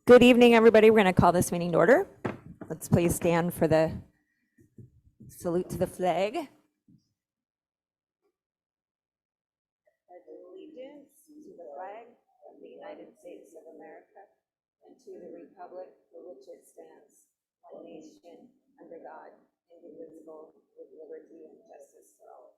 Good evening, everybody. We're going to call this meeting to order. Let's please stand for the salute to the flag. Pledge allegiance to the flag of the United States of America and to the republic for which it stands, one nation, under God, indivisible, with liberty and justice for all.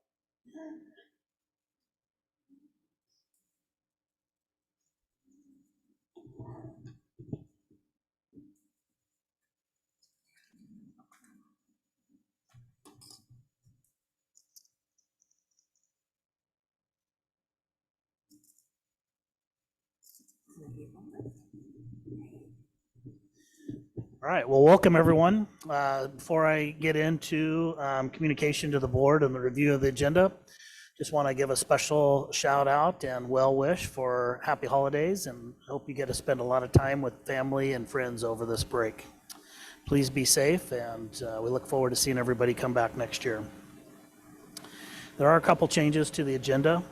All right, well, welcome everyone. Before I get into communication to the board and the review of the agenda, just want to give a special shout out and well wish for happy holidays, and hope you get to spend a lot of time with family and friends over this break. Please be safe, and we look forward to seeing everybody come back next year. There are a couple changes to the agenda.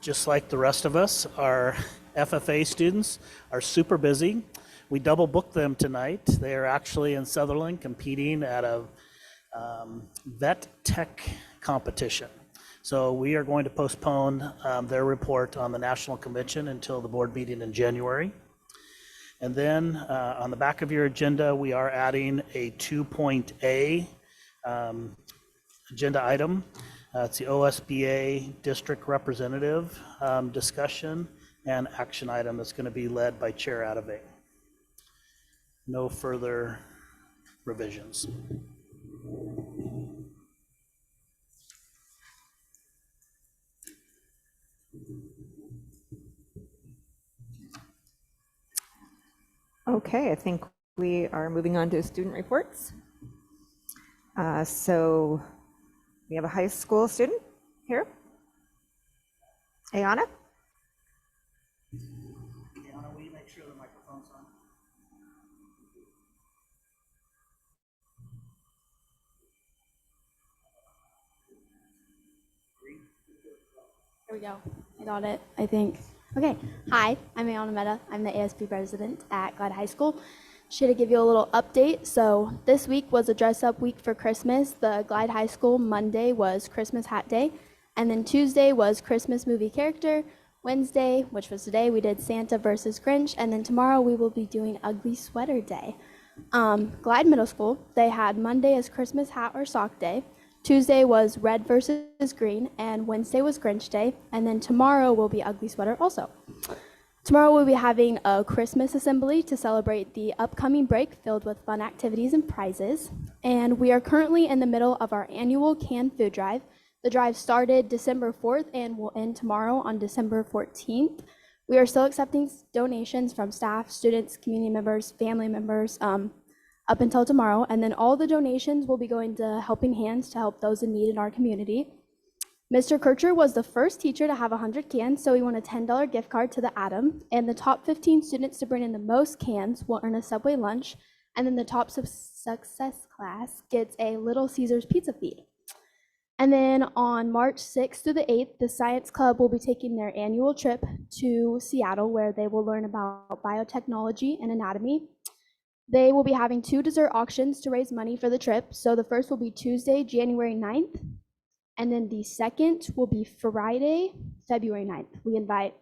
Just like the rest of us, our FFA students are super busy. We double booked them tonight. They are actually in Sutherland competing at a vet tech competition. So we are going to postpone their report on the national convention until the board meeting in January. And then on the back of your agenda, we are adding a 2.A agenda item. It's the OSBA district representative discussion and action item that's going to be led by Chair Adave. No further revisions. Okay, I think we are moving on to student reports. So we have a high school student here. Ayana? Ayana, will you make sure the microphone's on? There we go. I got it, I think. Okay. Hi, I'm Ayana Mehta. I'm the ASB president at Glide High School. Just here to give you a little update. So this week was a dress-up week for Christmas. The Glide High School Monday was Christmas hat day. And then Tuesday was Christmas movie character. Wednesday, which was today, we did Santa versus Grinch. And then tomorrow we will be doing Ugly Sweater Day. Glide Middle School, they had Monday as Christmas hat or sock day. Tuesday was red versus green, and Wednesday was Grinch Day, and then tomorrow will be Ugly Sweater also. Tomorrow we'll be having a Christmas assembly to celebrate the upcoming break filled with fun activities and prizes. And we are currently in the middle of our annual canned food drive. The drive started December 4th and will end tomorrow on December 14th. We are still accepting donations from staff, students, community members, family members, up until tomorrow, and then all the donations will be going to Helping Hands to help those in need in our community. Mr. Kircher was the first teacher to have 100 cans, so he won a $10 gift card to the Atom, and the top 15 students to bring in the most cans will earn a Subway lunch, and then the top success class gets a Little Caesars pizza feed. And then on March 6th through the 8th, the Science Club will be taking their annual trip to Seattle, where they will learn about biotechnology and anatomy. They will be having 2 dessert auctions to raise money for the trip. So the first will be Tuesday, January 9th, and then the second will be Friday, February 9th. We invite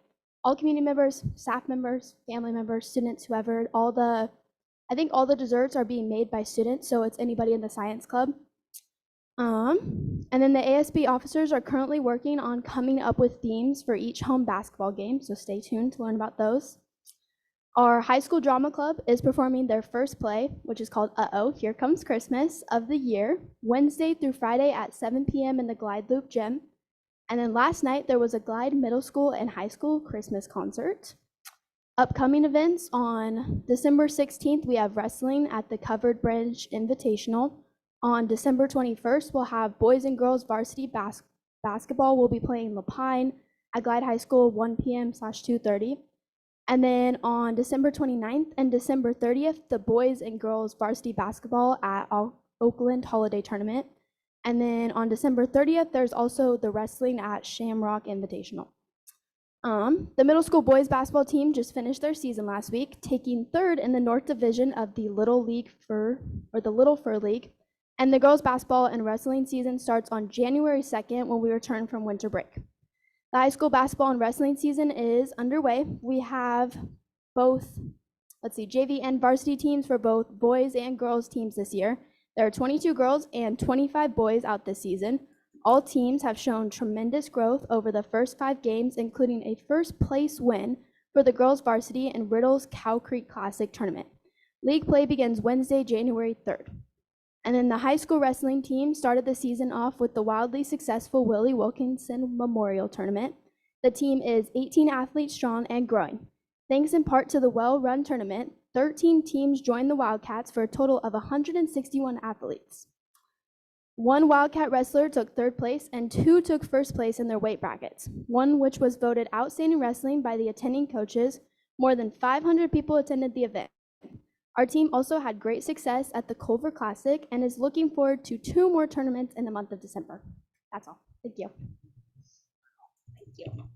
all community members, staff members, family members, students, whoever. I think all the desserts are being made by students, so it's anybody in the Science Club. And then the ASB officers are currently working on coming up with themes for each home basketball game, so stay tuned to learn about those. Our high school drama club is performing their first play, which is called Uh-Oh, Here Comes Christmas, of the year, Wednesday through Friday at 7 p.m. in the Glide Loop Gym. And then last night, there was a Glide Middle School and High School Christmas concert. Upcoming events on December 16th, we have wrestling at the Covered Bridge Invitational. On December 21st, we'll have boys and girls varsity basketball. We'll be playing Lapine at Glide High School, 1 p.m./2:30. And then on December 29th and December 30th, the boys and girls varsity basketball at Oakland Holiday Tournament. And then on December 30th, there's also the wrestling at Shamrock Invitational. The middle school boys basketball team just finished their season last week, taking 3rd in the North Division of the Little Fur League. And the girls basketball and wrestling season starts on January 2nd when we return from winter break. The high school basketball and wrestling season is underway. We have both, JV and varsity teams for both boys and girls teams this year. There are 22 girls and 25 boys out this season. All teams have shown tremendous growth over the first 5 games, including a first place win for the girls varsity in Riddle's Cow Creek Classic tournament. League play begins Wednesday, January 3rd. And then the high school wrestling team started the season off with the wildly successful Willie Wilkinson Memorial Tournament. The team is 18 athletes strong and growing. Thanks in part to the well-run tournament, 13 teams joined the Wildcats for a total of 161 athletes. 1 Wildcat wrestler took 3rd place and 2 took 1st place in their weight brackets, one which was voted outstanding wrestling by the attending coaches. More than 500 people attended the event. Our team also had great success at the Culver Classic and is looking forward to 2 more tournaments in the month of December. That's all. Thank you. Thank you.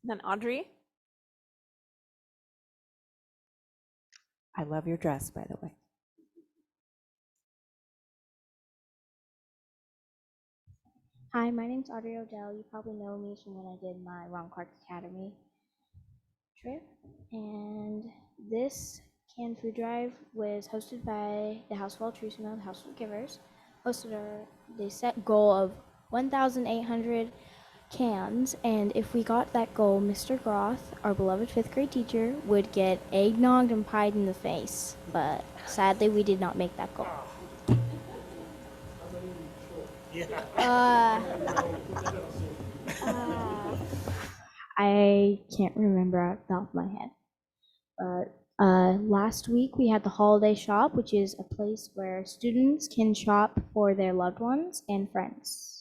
Then Audrey. I love your dress, by the way. Hi, my name's Audrey Odell. You probably know me from when I did my Ron Clark Academy trip. And this canned food drive was hosted by the House of Altruismo, the House of Givers. They set goal of 1,800 cans, and if we got that goal, Mr. Groth, our beloved 5th grade teacher, would get eggnogged and pied in the face. But sadly, we did not make that goal. I can't remember off the top of my head. But last week we had the holiday shop, which is a place where students can shop for their loved ones and friends.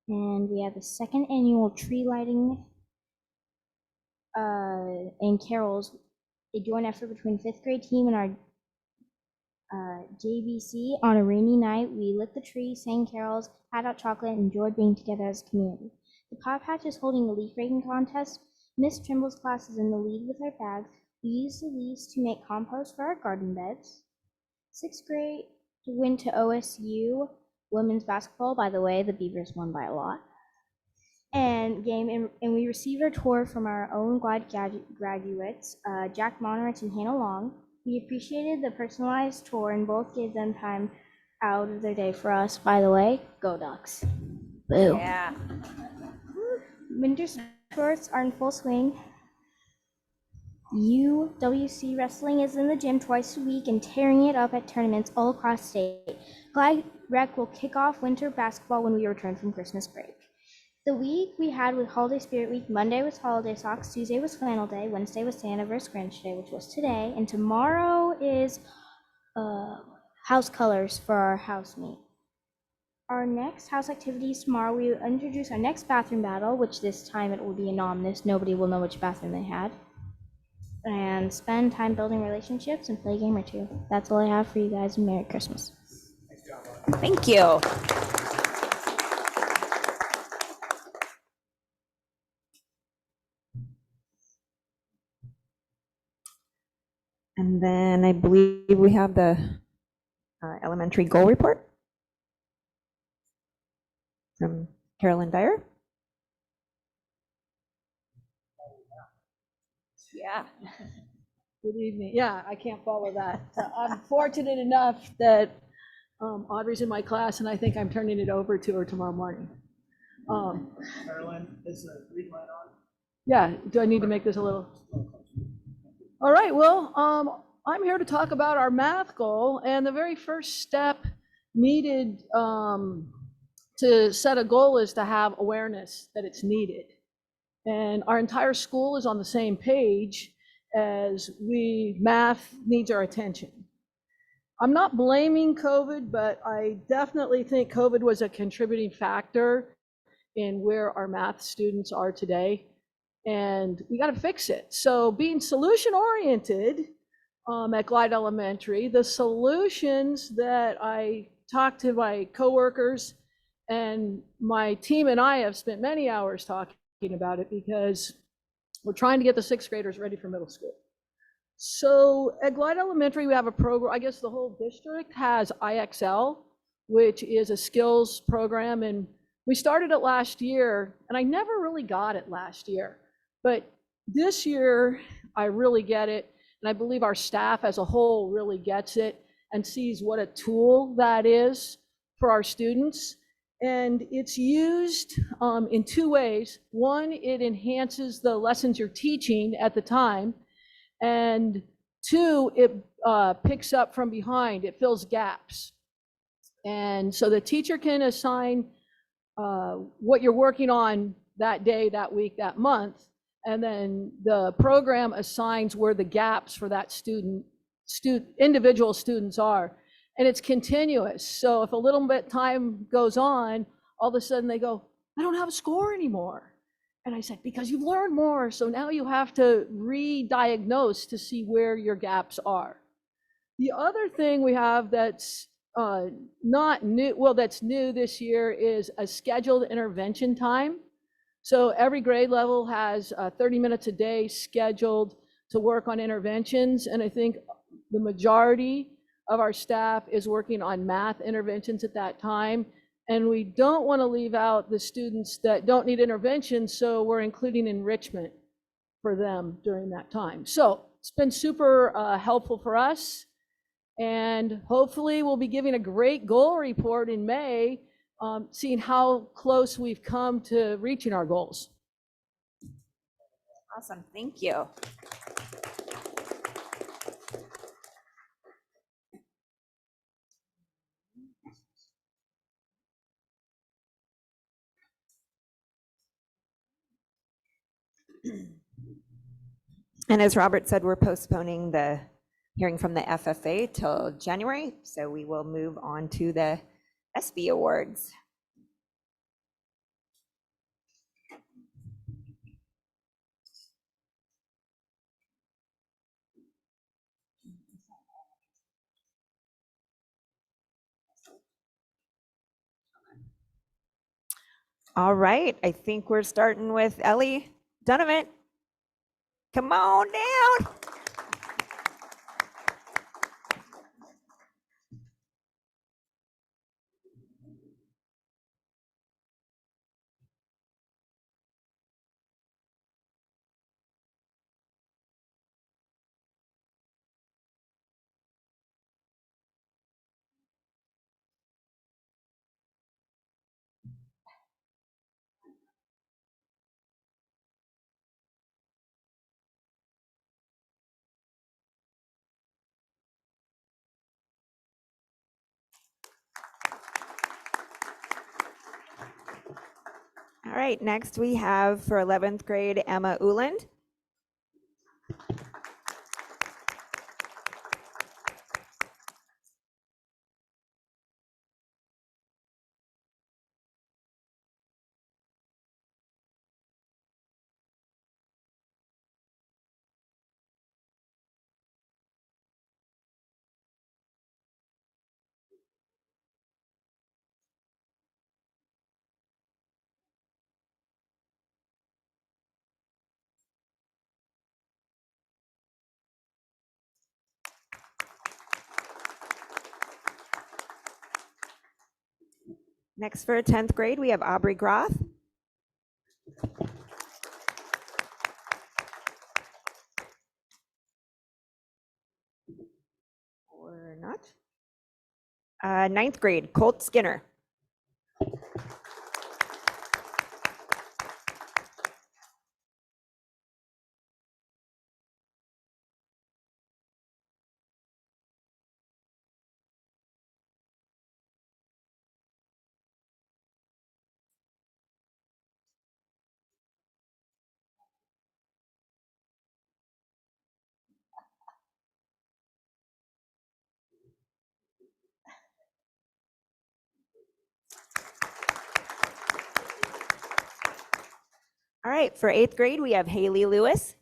And we have the 2nd annual tree lighting and carols, a joint effort between 5th grade team and our JVC. On a rainy night, we lit the tree, sang carols, had out chocolate, and enjoyed being together as a community. The Pop Hatch is holding a leaf raking contest. Miss Trimble's class is in the lead with our bags. We use the leaves to make compost for our garden beds. 6th grade went to OSU women's basketball. By the way, the Beavers won by a lot. And we received our tour from our own Glide graduates, Jack Monrich and Hannah Long. We appreciated the personalized tour and both gave them time out of their day for us. By the way, go Ducks. Boo. Yeah. Winter sports are in full swing. UWC wrestling is in the gym twice a week and tearing it up at tournaments all across state. Glide Rec will kick off winter basketball when we return from Christmas break. The week we had with Holiday Spirit Week, Monday was Holiday Socks, Tuesday was Flannel Day, Wednesday was Santa vs. Grinch Day, which was today, and tomorrow is house colors for our house meet. Our next house activities tomorrow, we will introduce our next bathroom battle, which this time it will be anonymous. Nobody will know which bathroom they had. And spend time building relationships and play a game or two. That's all I have for you guys, and Merry Christmas. Thank you. And then I believe we have the elementary goal report from Carolyn Dyer. Yeah. Good evening. Yeah, I can't follow that. I'm fortunate enough that Audrey's in my class, and I think I'm turning it over to her tomorrow morning. Carolyn, is the green light on? Yeah, do I need to make this a little? All right, well, I'm here to talk about our math goal, and the very first step needed to set a goal is to have awareness that it's needed. And our entire school is on the same page as math needs our attention. I'm not blaming COVID, but I definitely think COVID was a contributing factor in where our math students are today. And we got to fix it. So being solution oriented at Glide Elementary, the solutions that I talked to my coworkers and my team and I have spent many hours talking about it, because we're trying to get the sixth graders ready for middle school. So at Glide Elementary, we have a program, I guess the whole district has IXL, which is a skills program. And we started it last year, and I never really got it last year. But this year, I really get it. And I believe our staff as a whole really gets it and sees what a tool that is for our students. And it's used in two ways. One, it enhances the lessons you're teaching at the time. And two, it picks up from behind, it fills gaps. And so the teacher can assign what you're working on that day, that week, that month, and then the program assigns where the gaps for that individual students are. And it's continuous. So if a little bit time goes on, all of a sudden they go, I don't have a score anymore. And I said, because you've learned more. So now you have to re-diagnose to see where your gaps are. The other thing we have that's not new, well, that's new this year, is a scheduled intervention time. So every grade level has 30 minutes a day scheduled to work on interventions. And I think the majority of our staff is working on math interventions at that time. And we don't want to leave out the students that don't need intervention, so we're including enrichment for them during that time. So it's been super helpful for us. And hopefully we'll be giving a great goal report in May, seeing how close we've come to reaching our goals. Awesome, thank you. And as Robert said, we're postponing the hearing from the FFA till January, so we will move on to the SB awards. All right, I think we're starting with Ellie Donovan. Come on down. All right, next we have for 11th grade, Emma Uland. Next for 10th grade, we have Aubrey Groth. Or not. 9th grade, Colt Skinner. All right, for 8th grade, we have Haley Lewis.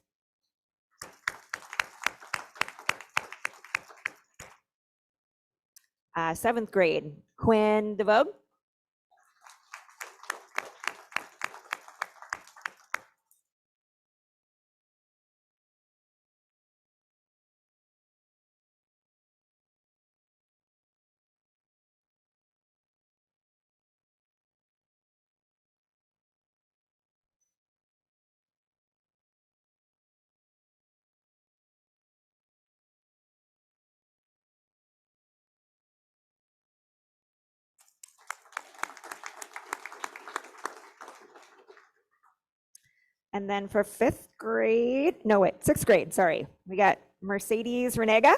Seventh grade, Quinn DeVoe. And then for 5th grade, no wait, 6th grade, sorry. We got Mercedes Renega.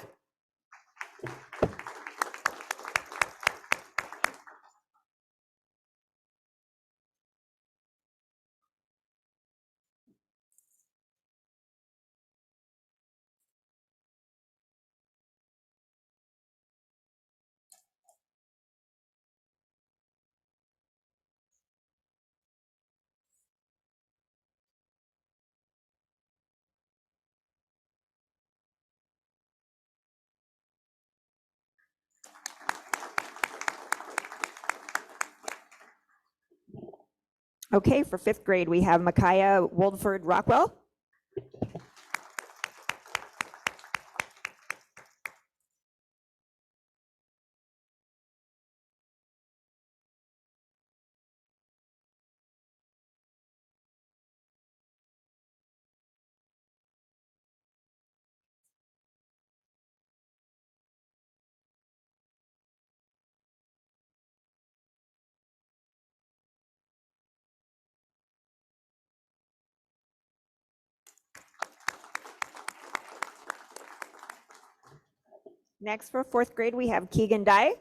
Okay, for 5th grade, we have Micaiah Woldford Rockwell. Next for 4th grade, we have Keegan Dye.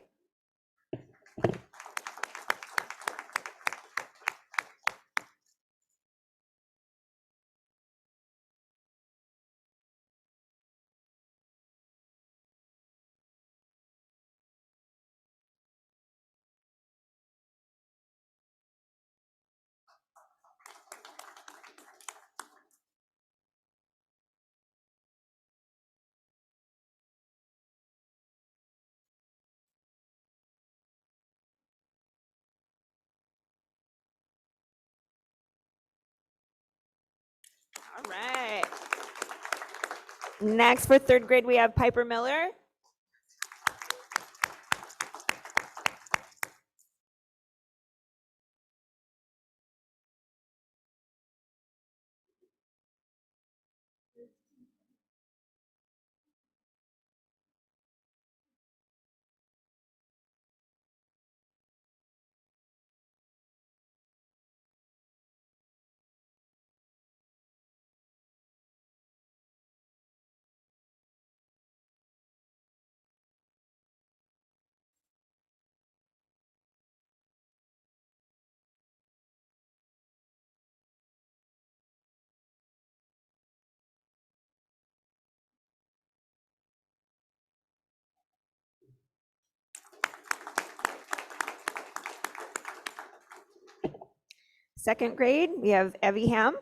All right. Next for 3rd grade, we have Piper Miller. Second grade, we have Evie Ham.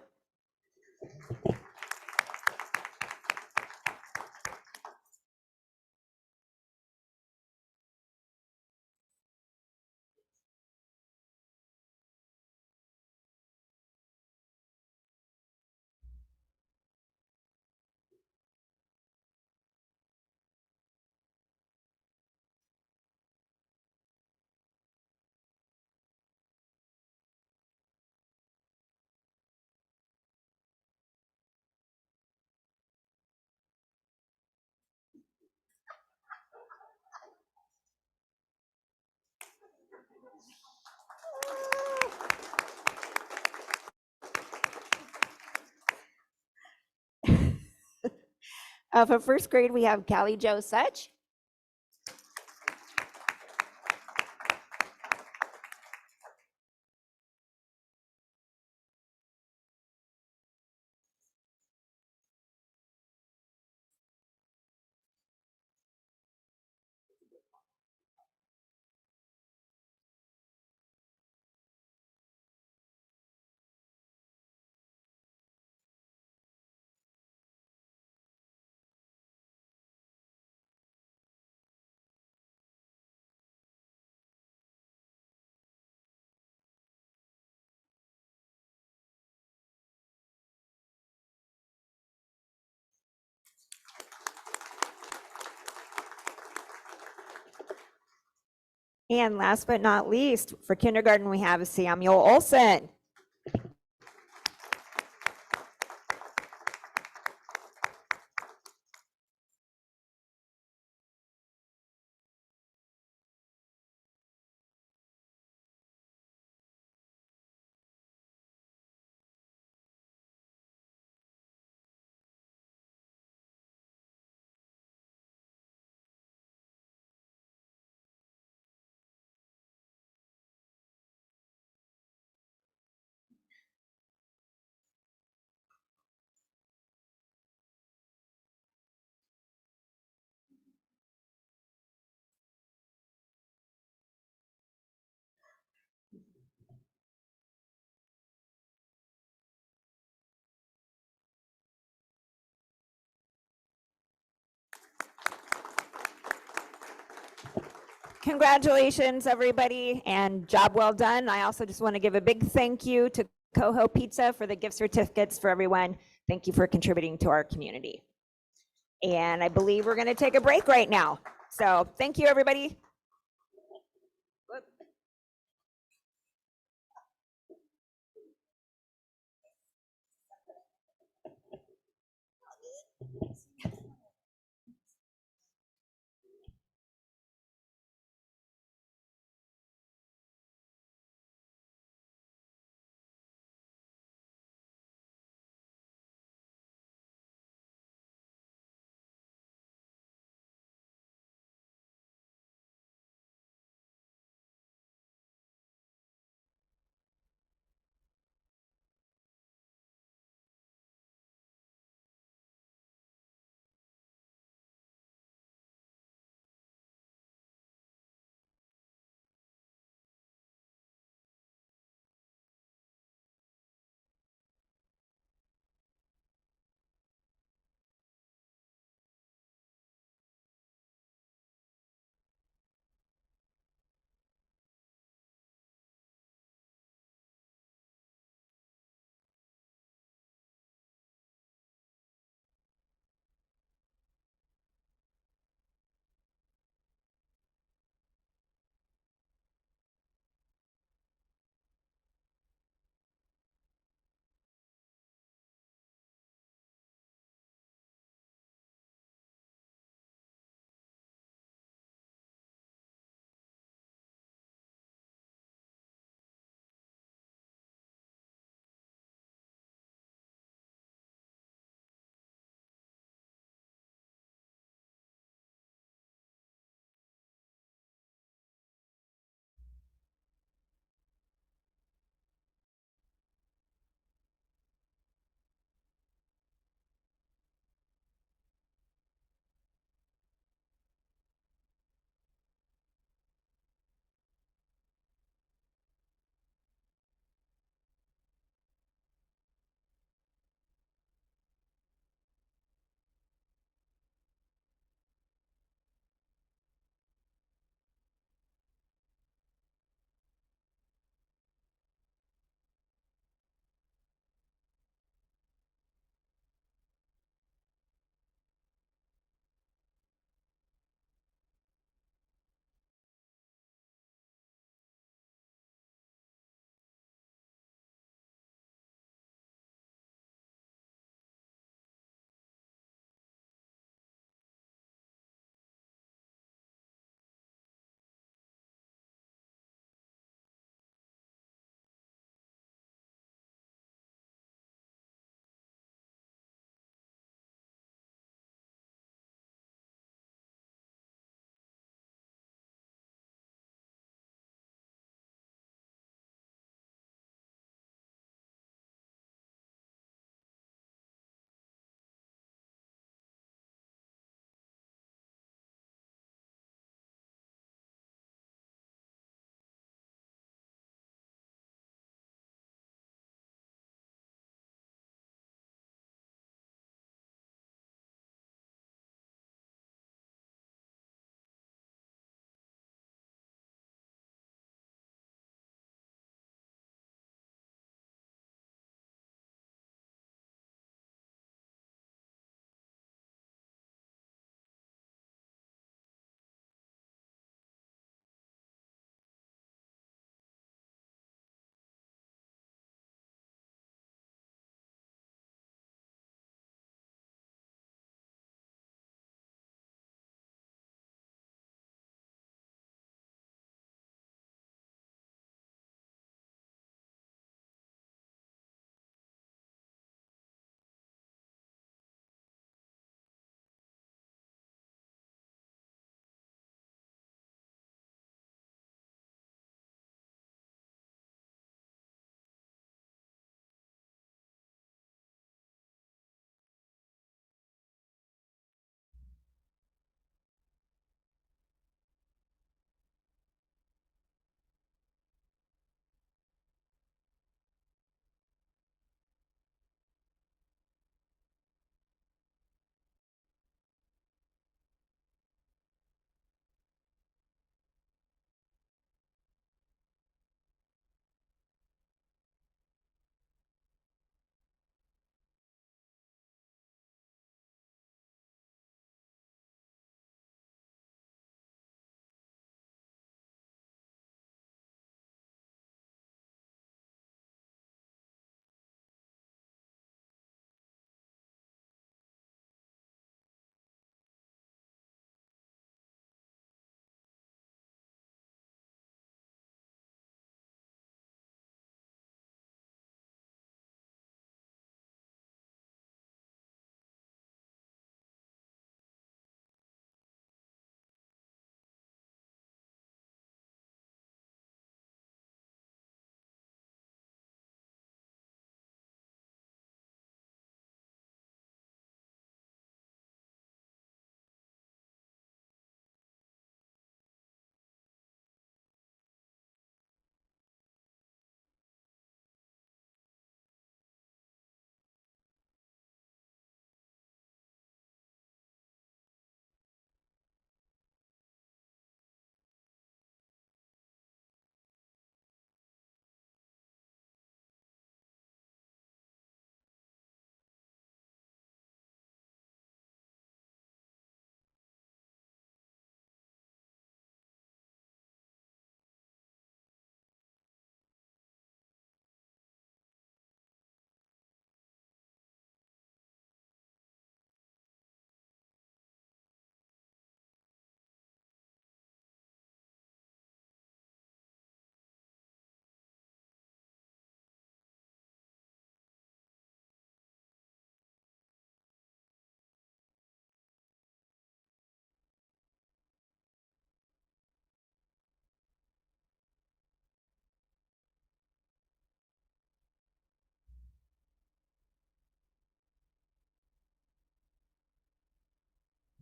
For first grade, we have Callie Jo Such. And last but not least, for kindergarten, we have Samuel Olson. Congratulations, everybody, and job well done. I also just want to give a big thank you to Coho Pizza for the gift certificates for everyone. Thank you for contributing to our community. And I believe we're going to take a break right now. So thank you, everybody.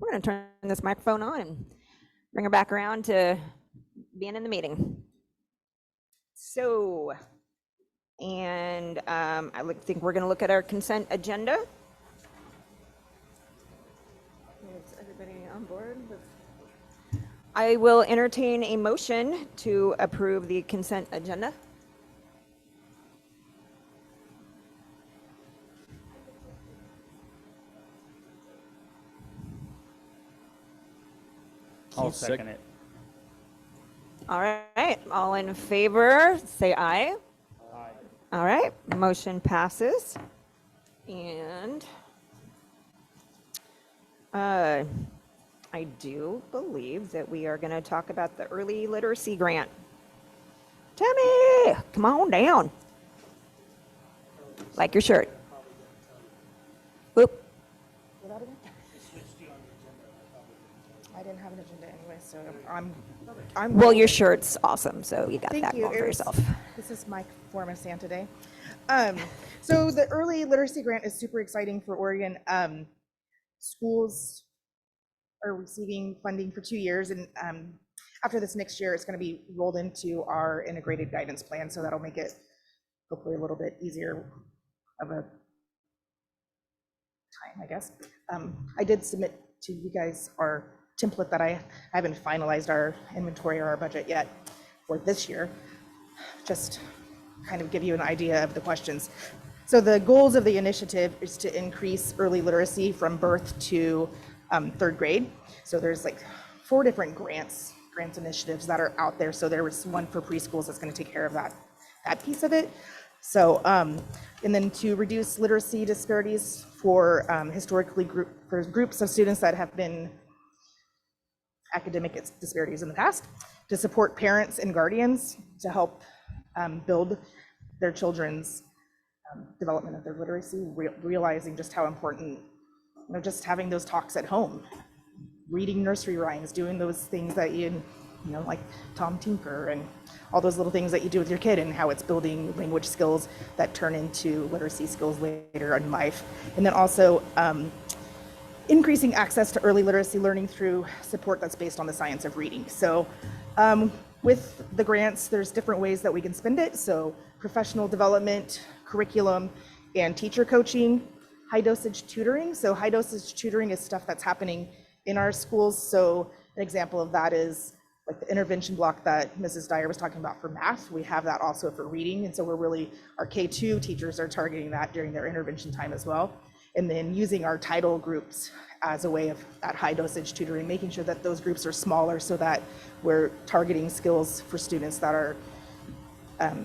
we're going to turn this microphone on and bring her back around to being in the meeting. So, and I think we're going to look at our consent agenda. Is everybody on board with? I will entertain a motion to approve the consent agenda. I'll second it. All right, all in favor, say aye. Aye. All right, motion passes. And I do believe that we are going to talk about the early literacy grant. Tammy, come on down. Like your shirt. Whoop. I didn't have an agenda anyway, so I'm. Well, your shirt's awesome, so you got Thank that you. going for yourself. This is my form of Santa Day. So the early literacy grant is super exciting for Oregon. Schools are receiving funding for 2 years, and after this next year, it's going to be rolled into our integrated guidance plan. So that'll make it hopefully a little bit easier of a time, I guess. I did submit to you guys our template that I haven't finalized our inventory or our budget yet for this year. Just kind of give you an idea of the questions. So the goals of the initiative is to increase early literacy from birth to 3rd grade. So there's like 4 different grants initiatives that are out there. So there was one for preschools that's going to take care of that piece of it. So, and then to reduce literacy disparities for historically for groups of students that have been academic disparities in the past, to support parents and guardians to help build their children's development of their literacy, realizing just how important, just having those talks at home, reading nursery rhymes, doing those things that like Tom Tinker and all those little things that you do with your kid, and how it's building language skills that turn into literacy skills later in life. And then also increasing access to early literacy learning through support that's based on the science of reading. So with the grants, there's different ways that we can spend it. So professional development, curriculum, and teacher coaching, high dosage tutoring. So high dosage tutoring is stuff that's happening in our schools. So an example of that is like the intervention block that Mrs. Dyer was talking about for math. We have that also for reading. And so our K2 teachers are targeting that during their intervention time as well. And then using our title groups as a way of that high dosage tutoring, making sure that those groups are smaller so that we're targeting skills for students that are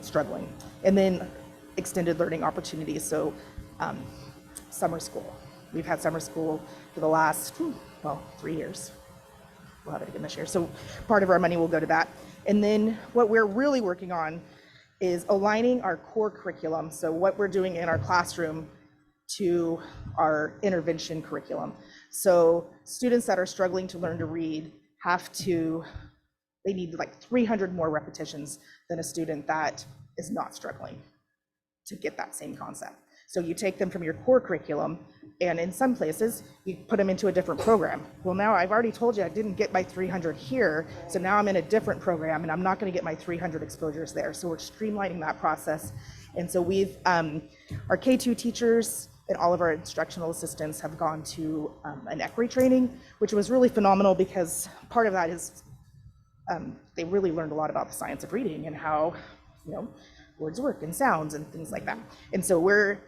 struggling. And then extended learning opportunities. So summer school. We've had summer school for the last, 3 years. We'll have it again this year. So part of our money will go to that. And then what we're really working on is aligning our core curriculum. So what we're doing in our classroom to our intervention curriculum. So students that are struggling to learn to read they need like 300 more repetitions than a student that is not struggling to get that same concept. So you take them from your core curriculum, and in some places you put them into a different program. Well, now I've already told you I didn't get my 300 here, so now I'm in a different program and I'm not going to get my 300 exposures there. So we're streamlining that process. And so we've, our K2 teachers and all of our instructional assistants have gone to an ECRI training, which was really phenomenal because part of that is they really learned a lot about the science of reading and how, words work and sounds and things like that. And so we're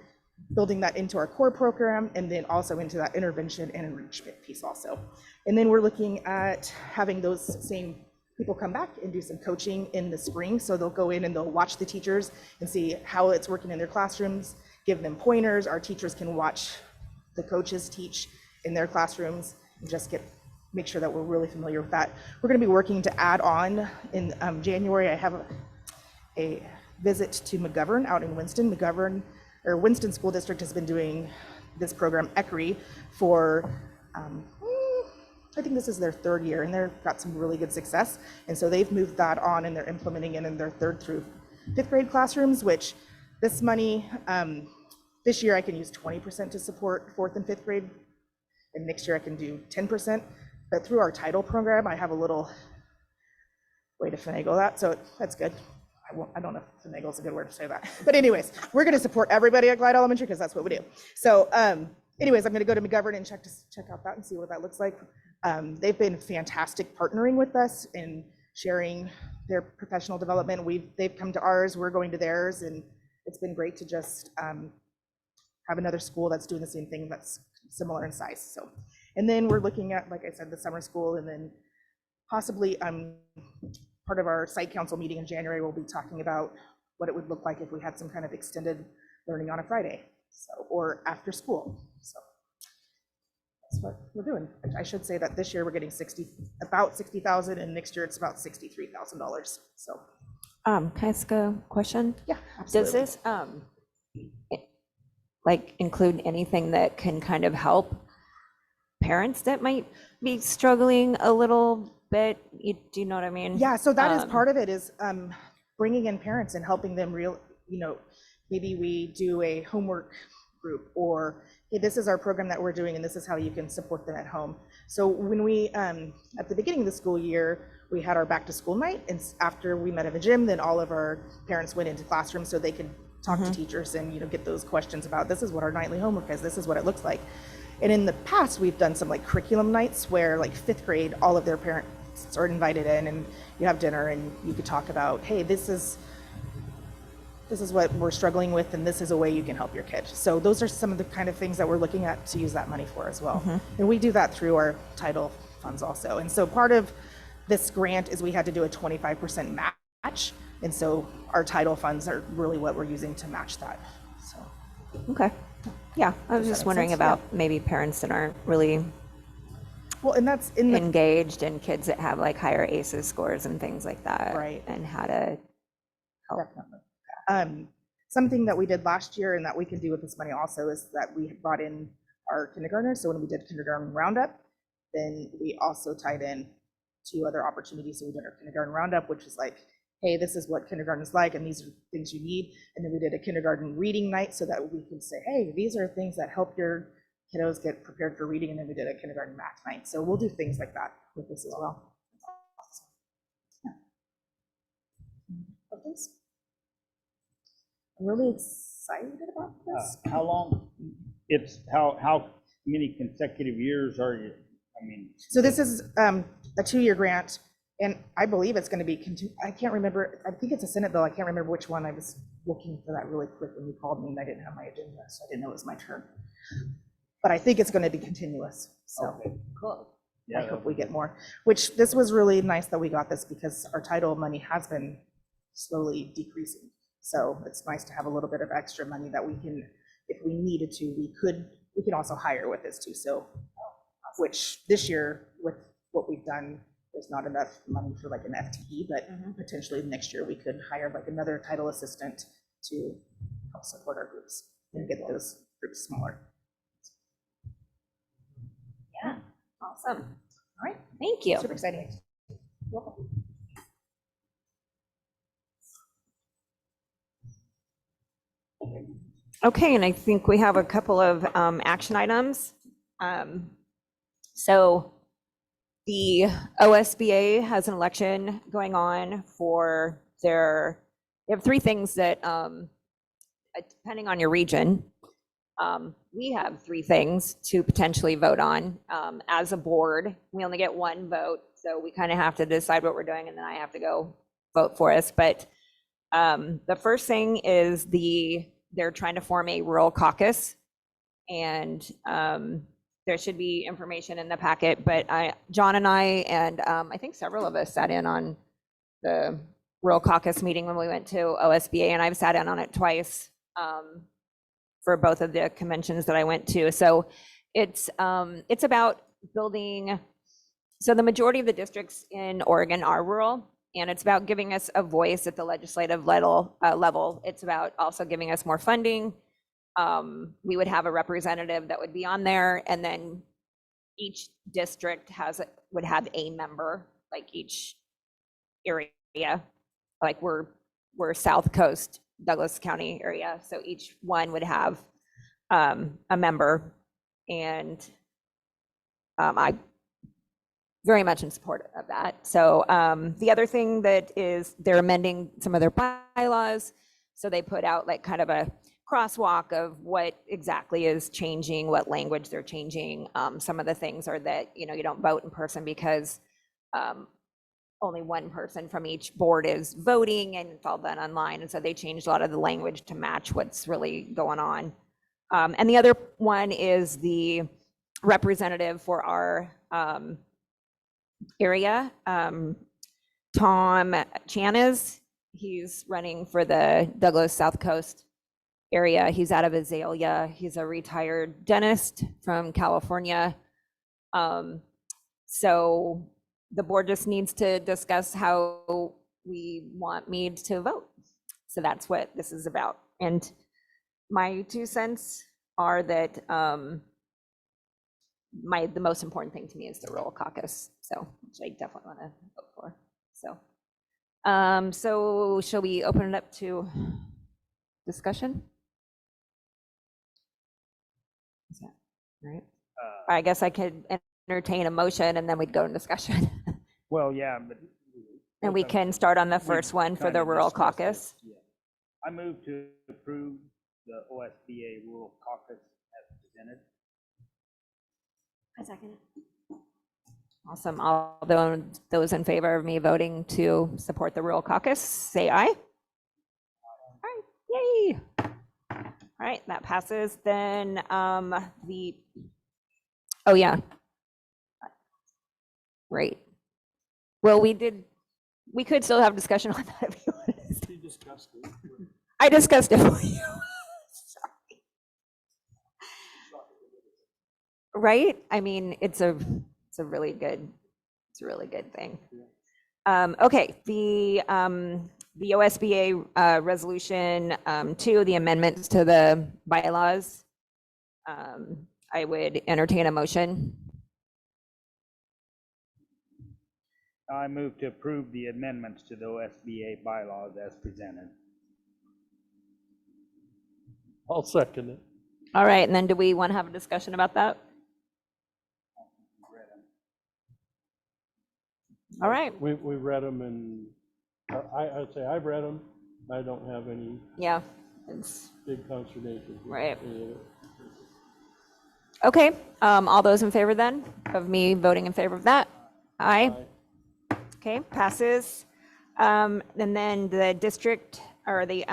building that into our core program and then also into that intervention and enrichment piece also. And then we're looking at having those same people come back and do some coaching in the spring. So they'll go in and they'll watch the teachers and see how it's working in their classrooms, give them pointers. Our teachers can watch the coaches teach in their classrooms and just make sure that we're really familiar with that. We're going to be working to add on in January. I have a visit to McGovern out in Winston. Winston School District has been doing this program, ECRI, for I think this is their 3rd year, and they've got some really good success. And so they've moved that on and they're implementing it in their 3rd through 5th grade classrooms, which this money, this year I can use 20% to support 4th and 5th grade and next year I can do 10%. But through our title program, I have a little way to finagle that, so that's good. I don't know if finagle is a good word to say that. But anyways, we're going to support everybody at Glide Elementary because that's what we do. So anyways, I'm going to go to McGovern and check out that and see what that looks like. They've been fantastic partnering with us and sharing their professional development. They've come to ours, we're going to theirs, and it's been great to just have another school that's doing the same thing that's similar in size. So, and then we're looking at, like I said, the summer school, and then possibly part of our site council meeting in January, we'll be talking about what it would look like if we had some kind of extended learning on a Friday, so, or after school. So that's what we're doing. I should say that this year we're getting about 60,000, and next year it's about $63,000. So, Can I ask a question? yeah, absolutely. Does this like include anything that can kind of help parents that might be struggling a little bit? Do you know what I mean? Yeah, so that is part of it, is bringing in parents and helping them maybe we do a homework group, or hey, this is our program that we're doing and this is how you can support them at home. So when we, at the beginning of the school year, we had our back to school night, and after we met at the gym, then all of our parents went into classrooms so they could talk to teachers and get those questions about, this is what our nightly homework is, this is what it looks like. And in the past, we've done some like curriculum nights where like 5th grade, all of their parents are invited in, and you have dinner and you could talk about, hey, this is what we're struggling with, and this is a way you can help your kid. So those are some of the kind of things that we're looking at to use that money for as well. And we do that through our title funds also. And so part of this grant is we had to do a 25% match. And so our title funds are really what we're using to match that. So. Okay. Yeah, I was Does that just make wondering sense? about maybe parents that aren't really Well, and that's in the, engaged, and kids that have like higher ACEs scores and things like that. Right. And how to help. definitely. Something that we did last year and that we can do with this money also is that we brought in our kindergartners. So when we did kindergarten roundup, then we also tied in 2 other opportunities. So we did our kindergarten roundup, which is like, hey, this is what kindergarten is like, and these are things you need. And then we did a kindergarten reading night so that we can say, hey, these are things that help your kiddos get prepared for reading. And then we did a kindergarten math night. So we'll do things like that with this as well. Yeah. I'm really excited about this. How long, how many consecutive years are you, I mean? So this is a 2-year grant, and I believe it's going to be, I can't remember, I think it's a Senate bill. I can't remember which one. I was looking for that really quick when you called me and I didn't have my agenda, so I didn't know it was my turn. But I think it's going to be continuous, so Okay. cool. Yeah, I hope we get more, which this was really nice that we got this because our title money has been slowly decreasing. So it's nice to have a little bit of extra money that we can, if we needed to, we can also hire with this too. So, which this year with what we've done, there's not enough money for like an FTE, but potentially next year we could hire like another title assistant to help support our groups and get those groups smaller. Yeah, awesome. All right, Thank you. super exciting. Welcome. Okay, and I think we have a couple of action items. So the OSBA has an election going on for they have 3 things that, depending on your region, we have 3 things to potentially vote on. As a board, we only get 1 vote, so we kind of have to decide what we're doing, and then I have to go vote for us. But the first thing is they're trying to form a rural caucus, and there should be information in the packet, but John and I, and I think several of us sat in on the rural caucus meeting when we went to OSBA, and I've sat in on it twice for both of the conventions that I went to. So it's about building, so the majority of the districts in Oregon are rural, and it's about giving us a voice at the legislative level. It's about also giving us more funding. We would have a representative that would be on there, and then each district would have a member, like each area. Like we're South Coast, Douglas County area, so each one would have a member, and I very much in support of that. So the other thing that is they're amending some of their bylaws. So they put out like kind of a crosswalk of what exactly is changing, what language they're changing. Some of the things are that, you don't vote in person because only one person from each board is voting and it's all done online. And so they changed a lot of the language to match what's really going on. And the other one is the representative for our area, Tom Chanes. He's running for the Douglas South Coast area. He's out of Azalea. He's a retired dentist from California. So the board just needs to discuss how we want Meade to vote. So that's what this is about. And my 2 cents are that the most important thing to me is the rural caucus. So, which I definitely want to vote for. So shall we open it up to discussion? Is that right? I guess I could entertain a motion and then we'd go in discussion. Well, yeah, but. And we can start on the first one for the rural caucus. Yeah. I move to approve the OSBA rural caucus as presented. I second it. Awesome. All those in favor of me voting to support the rural caucus, say aye. All right, yay. All right, that passes. Then oh yeah. Great. Well, we could still have discussion on that if you want. I discussed it for you. Sorry. Right? I mean, it's a really good thing. Okay, the OSBA resolution 2, the amendments to the bylaws. I would entertain a motion. I move to approve the amendments to the OSBA bylaws as presented. I'll second it. All right, and then do we want to have a discussion about that? All right. We read them and I'd say I've read them. I don't have any Yeah, it's big consternation. right. Okay, all those in favor then of me voting in favor of that? Aye. Okay, passes. And then the district or the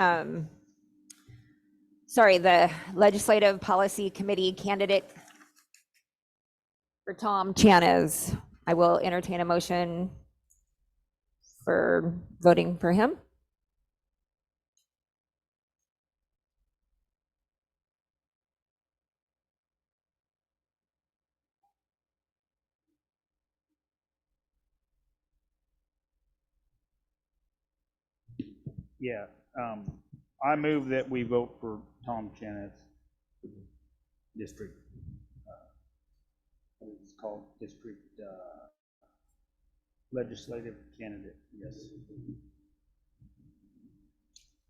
Legislative Policy Committee candidate for Tom Chanes. I will entertain a motion for voting for him. Yeah, I move that we vote for Tom Chanes, district, what it's called, district legislative candidate, yes.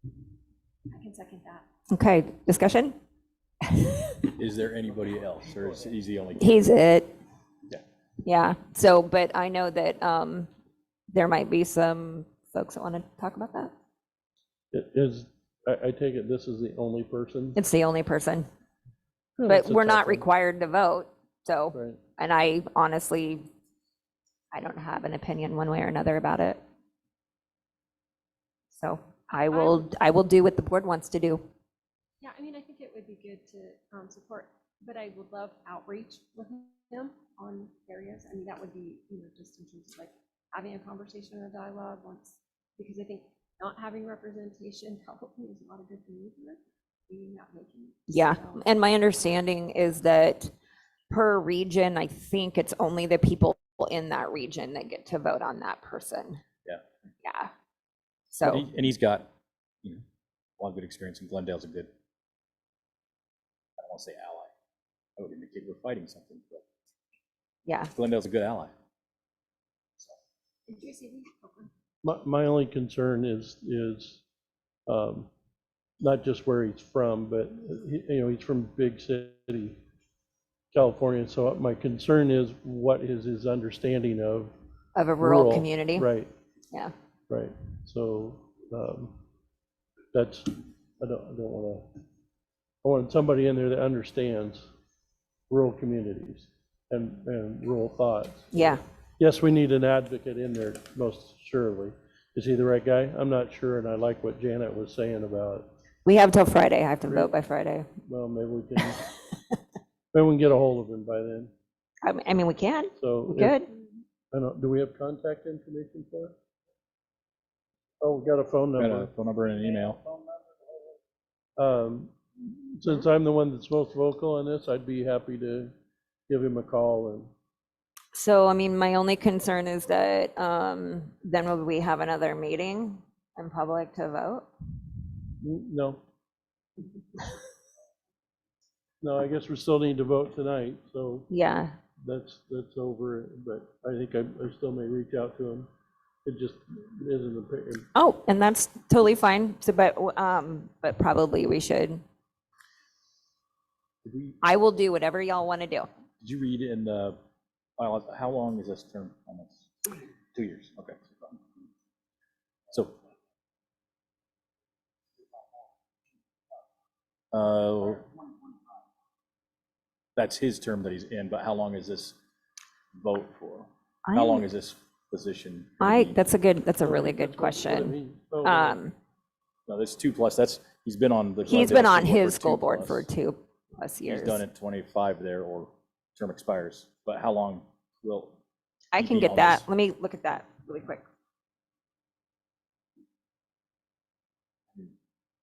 I can second that. Okay, discussion? Is there anybody else, or is he the only? He's it. Yeah. Yeah, so, but I know that there might be some folks that want to talk about that. I take it this is the only person? It's the only person, Oh, but that's a we're tough not one. required to vote, so, Right. and I honestly, I don't have an opinion one way or another about it. So I will do what the board wants to do. Yeah, I mean, I think it would be good to support, but I would love outreach with him on areas. I mean, that would be, just in terms of like having a conversation or a dialogue once, because I think not having representation probably is not a good thing either. Being not making. Yeah, So- and my understanding is that per region, I think it's only the people in that region that get to vote on that person. Yeah. Yeah. So, And he's got, a lot of good experience, and Glendale's a good, I don't want to say ally. I would indicate we're fighting something, but yeah, Glendale's a good ally. Did you see these? My only concern is not just where he's from, but he's from big city, California, so my concern is what is his understanding of Of a rural community. Right, Yeah. right. So that's, I don't want to, I want somebody in there that understands rural communities and rural thoughts. Yeah. Yes, we need an advocate in there, most surely. Is he the right guy? I'm not sure, and I like what Janet was saying about, We have till Friday. I have to vote by Friday. well, maybe we can, maybe we can get a hold of him by then. I mean, we can. So. We could. I don't, do we have contact information for it? Oh, we got a phone Got number. a phone number and an email. Since I'm the one that's most vocal on this, I'd be happy to give him a call and. So, I mean, my only concern is that then will we have another meeting in public to vote? No. No, I guess we still need to vote tonight, so Yeah. that's over, but I think I still may reach out to him. It just isn't a. Oh, and that's totally fine. So, but probably we should. I will do whatever y'all want to do. Did you read in the, how long is this term on this? 2 years, okay. So. That's his term that he's in, but how long is this vote for? How long is this position? That's a really good question. No, this 2+, he's been on the. He's Glendale been on School Board his for school 2+. board for 2+ years. He's done it 25 there, or term expires, but how long will? I he can be get on that. this? Let me look at that really quick.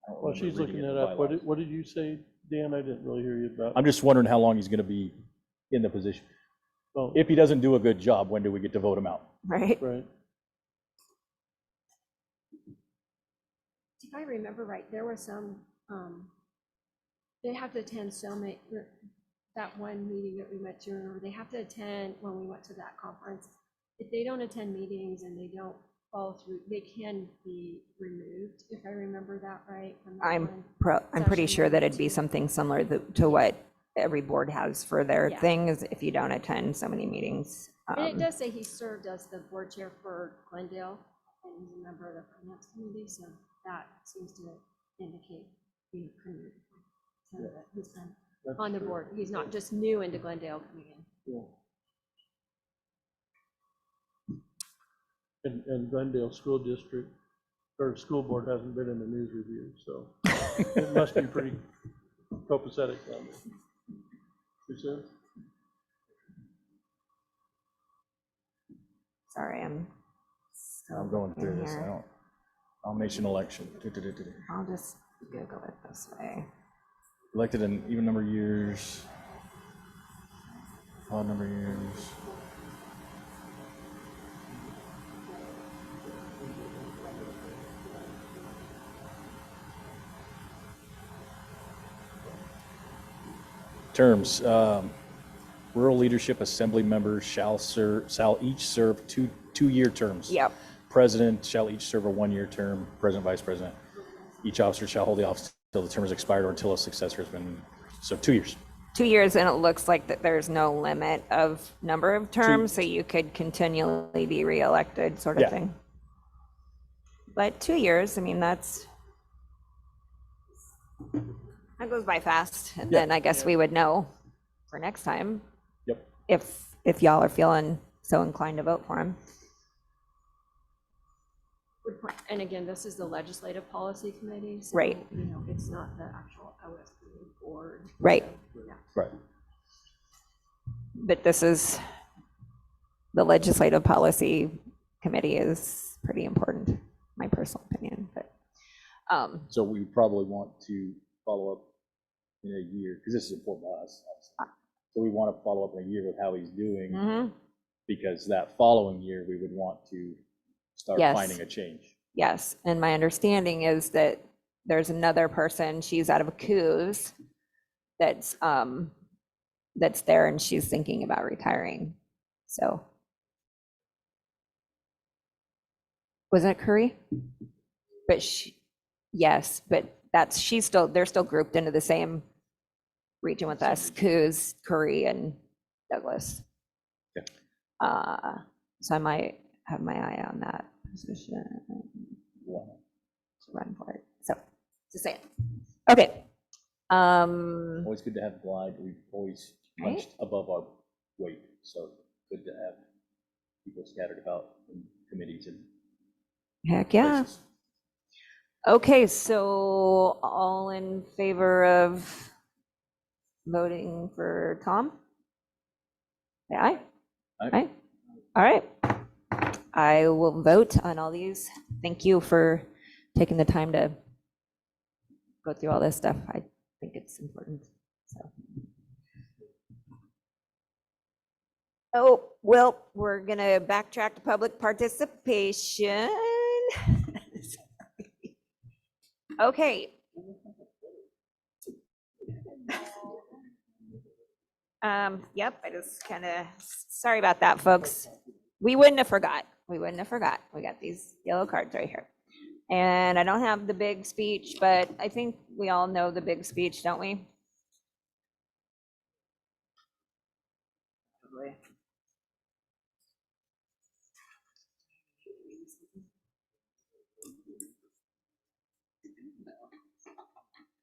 I don't Well, remember she's reading looking it in that the up. bylaws. What did you say, Dan? I didn't really hear you about. I'm just wondering how long he's gonna be in the position. Oh, If he doesn't do a good job, when do we get to vote him out? Right. right. If I remember right, there were some, they have to attend so many, that one meeting that we went to, or they have to attend when we went to that conference. If they don't attend meetings and they don't follow through, they can be removed, if I remember that right. from that I'm one pretty session sure we that went it'd be to. something similar to what every board has for their Yeah. things if you don't attend so many meetings. And it does say he served as the board chair for Glendale, and he's a member of the finance committee, so that seems to indicate being pretty, so that he's been That's on the true. board. He's not just new into Glendale coming in. Yeah. And Glendale School District, or School Board hasn't been in the news review, so it must be pretty copacetic down there. Too soon? Sorry, I'm going through this, I here. don't, nomination election. I'll just Google it this way. Elected in even number of years, odd number of years. Terms, rural leadership assembly members shall each serve two-year terms. Yep. President shall each serve a one-year term, president, vice president. Each officer shall hold the office until the term is expired or until a successor has been, so 2 years. 2 years, and it looks like that there's no limit of number of terms, so you could continually be reelected, sort of Yeah. thing. But 2 years, I mean, that goes by fast, and Yeah. then I guess we would know for next time Yep. if y'all are feeling so inclined to vote for him. Good point. And again, this is the legislative policy committee. So, Right. You know, it's not the actual OSBA board. Right. So, yeah. Right. But this is, the legislative policy committee is pretty important, my personal opinion, but, So we probably want to follow up in a year, because this is important to us. obviously. So we want to follow up in a year with how he's doing, mhm. because that following year, we would want to start Yes. finding a change. Yes, and my understanding is that there's another person, she's out of Coos, that's there, and she's thinking about retiring, so. Was it Curry? But yes, but they're still grouped into the same region with us, Coos, Curry, and Douglas. Okay. So I might have my eye on that position. Run for it. So just saying. Okay. Always good to have Glide. We've always Right. punched above our weight, so good to have people scattered about in committees and Heck yeah. places. Okay, so all in favor of voting for Tom? Say aye. Aye. All right. I will vote on all these. Thank you for taking the time to go through all this stuff. I think it's important. So. Oh, well, we're gonna backtrack to public participation. Okay. Yep, I just kind of, sorry about that, folks. We wouldn't have forgot. We wouldn't have forgot. We got these yellow cards right here. And I don't have the big speech, but I think we all know the big speech, don't we?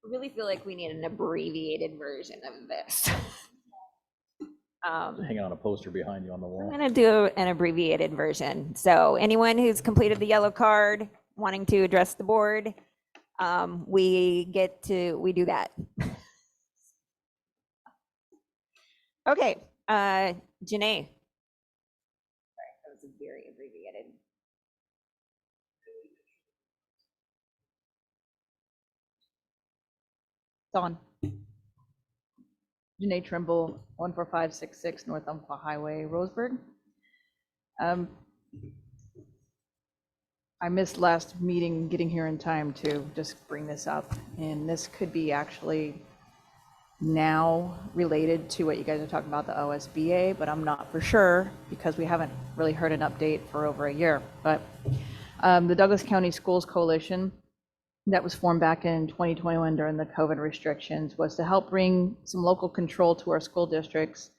I really feel like we need an abbreviated version of this. Hanging on a poster behind you on the I'm wall. gonna do an abbreviated version. So anyone who's completed the yellow card, wanting to address the board, we do that. Okay, Janae. Sorry, that was very abbreviated. Dawn. Janae Trimble, 14566 North Umpqua Highway, Roseburg. I missed last meeting getting here in time to just bring this up, and this could be actually now related to what you guys are talking about, the OSBA, but I'm not for sure because we haven't really heard an update for over a year. But the Douglas County Schools Coalition that was formed back in 2021 during the COVID restrictions was to help bring some local control to our school districts.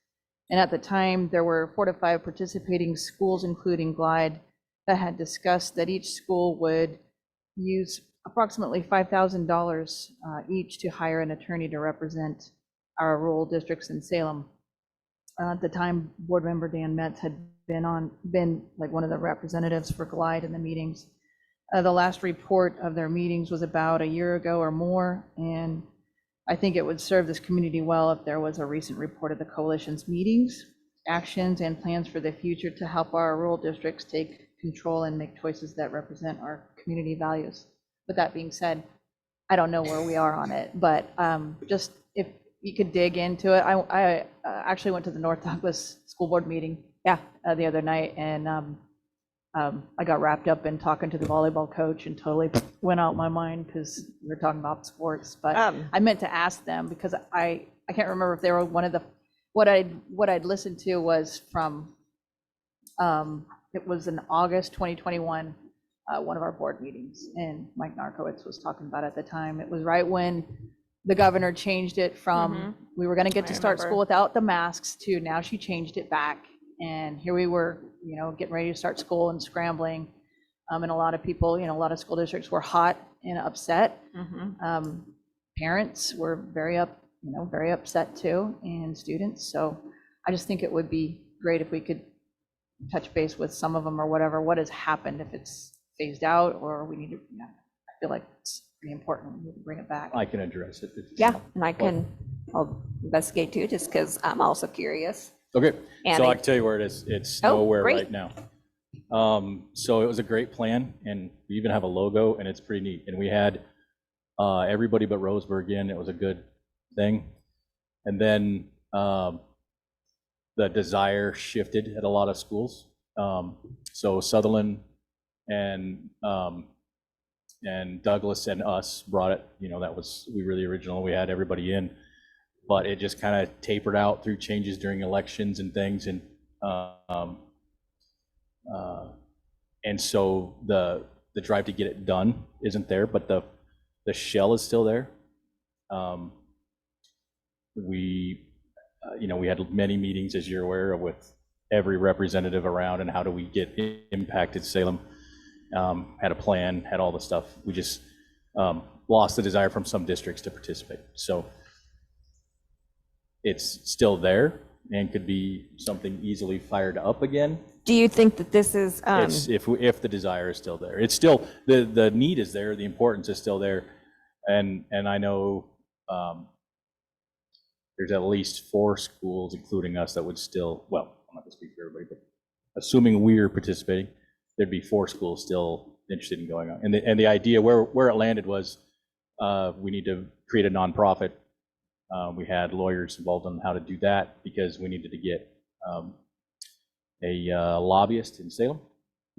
And at the time, there were 4 to 5 participating schools, including Glide, that had discussed that each school would use approximately $5,000 each to hire an attorney to represent our rural districts in Salem. At the time, board member Dan Metz had been like one of the representatives for Glide in the meetings. The last report of their meetings was about a year ago or more, and I think it would serve this community well if there was a recent report of the coalition's meetings, actions, and plans for the future to help our rural districts take control and make choices that represent our community values. With that being said, I don't know where we are on it, but just if you could dig into it. I actually went to the North Douglas School Board meeting the other night, and I got wrapped up in talking to the volleyball coach and totally went out my mind because we were talking about sports. But I meant to ask them because I can't remember if they were one of the, what I'd listened to was from, it was in August 2021, one of our board meetings, and Mike Narkowitz was talking about it at the time. It was right when the governor changed it from, we were going to get to start school without the masks to now she changed it back. And here we were, you know, getting ready to start school and scrambling. And a lot of people, you know, a lot of school districts were hot and upset. Parents were very upset too, and students. So I just think it would be great if we could touch base with some of them or whatever, what has happened, if it's phased out or we need to, you know, I feel like it's pretty important. We need to bring it back. I can address it. Yeah, and I'll investigate too, just because I'm also curious. Okay, And so I- I can tell you where it is. It's Oh, nowhere great. right now. So it was a great plan, and we even have a logo, and it's pretty neat. And we had everybody but Roseburg in. It was a good thing. And then the desire shifted at a lot of schools. So Sutherland and Douglas and us brought it. You know, we were the original. We had everybody in. But it just kind of tapered out through changes during elections and things, and so the drive to get it done isn't there, but the shell is still there. we, we had many meetings, as you're aware, with every representative around, and how do we get impacted Salem. Had a plan, had all the stuff. We just lost the desire from some districts to participate. So it's still there and could be something easily fired up again. Do you think that this is, It's if the desire is still there. It's still, the need is there, the importance is still there. And I know there's at least 4 schools, including us, that would still, well, I'm not gonna speak for everybody, but assuming we're participating, there'd be 4 schools still interested in going on. And the idea where it landed was we need to create a nonprofit. We had lawyers involved on how to do that because we needed to get a lobbyist in Salem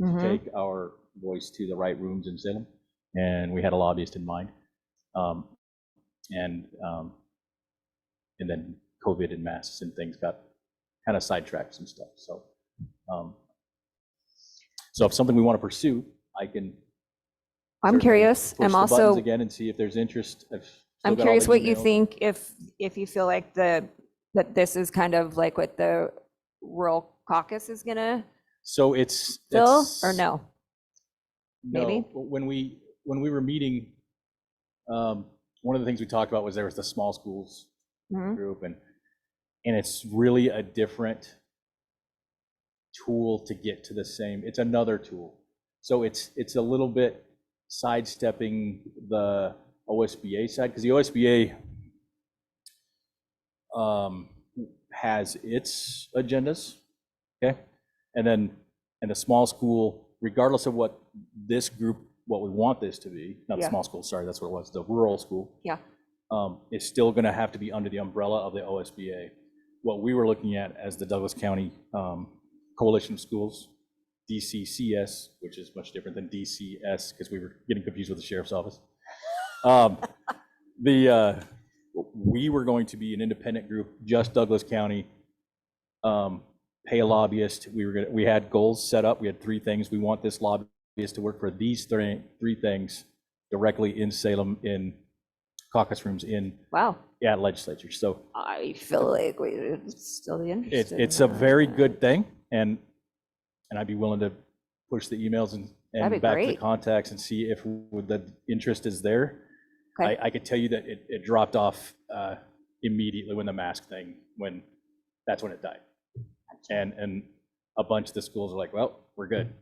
to take our voice to the right rooms in Salem. And we had a lobbyist in mind. And then COVID and masks and things got kind of sidetracked and stuff. So, so if something we want to pursue, I can. I'm curious. Push I'm the also buttons again and see if there's interest. I'm curious what you think if you feel like that this is kind of like what the rural caucus is gonna So it's fill or no? Maybe? No. When we were meeting, one of the things we talked about was there was the small schools group, and it's really a different tool to get to the same. It's another tool. So it's a little bit sidestepping the OSBA side, because the OSBA has its agendas, okay? And the small school, regardless of what this group, what we want this to be, not the small school, sorry, that's what it was, the rural school. Yeah. Is still gonna have to be under the umbrella of the OSBA. What we were looking at as the Douglas County Coalition of Schools, DCCS, which is much different than DCS, because we were getting confused with the sheriff's office. We were going to be an independent group, just Douglas County, pay a lobbyist. We had goals set up. We had 3 things. We want this lobbyist to work for these three things directly in Salem, in caucus rooms, in legislature. So I feel like we're still interested. It's a very good thing, and I'd be willing to push the emails and back to the contacts and see if the interest is there. Okay. I could tell you that it dropped off immediately when the mask thing, that's when it died. And a bunch of the schools are like, well, we're good.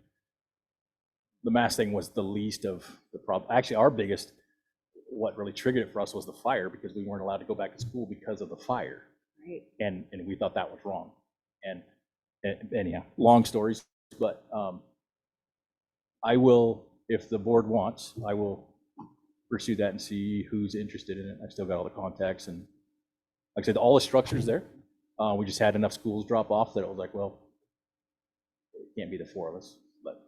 The mask thing was the least of the problem. Actually, our biggest, what really triggered it for us was the fire, because we weren't allowed to go back to school because of the fire. Right. And we thought that was wrong. And anyhow, long stories, but I will, if the board wants, I will pursue that and see who's interested in it. I've still got all the contacts, and like I said, all the structure's there. We just had enough schools drop off that it was like, well, it can't be the 4 of us, but.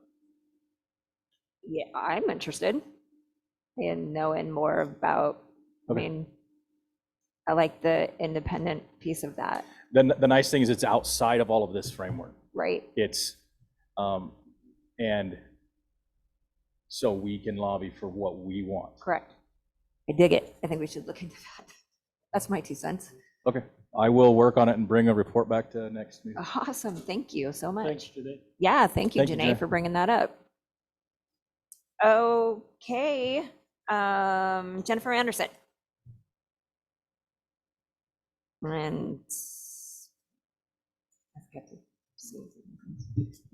Yeah, I'm interested in knowing more about, I mean, I like the independent piece of that. Then the nice thing is it's outside of all of this framework. Right. It's, and so we can lobby for what we want. Correct. I dig it. I think we should look into that. That's my 2 cents. Okay. I will work on it and bring a report back to next meeting. Awesome. Thank you so much. Thanks, Janae. Yeah, thank you, Thank you, Janae, Janae. for bringing that up. Okay. Jennifer Anderson. And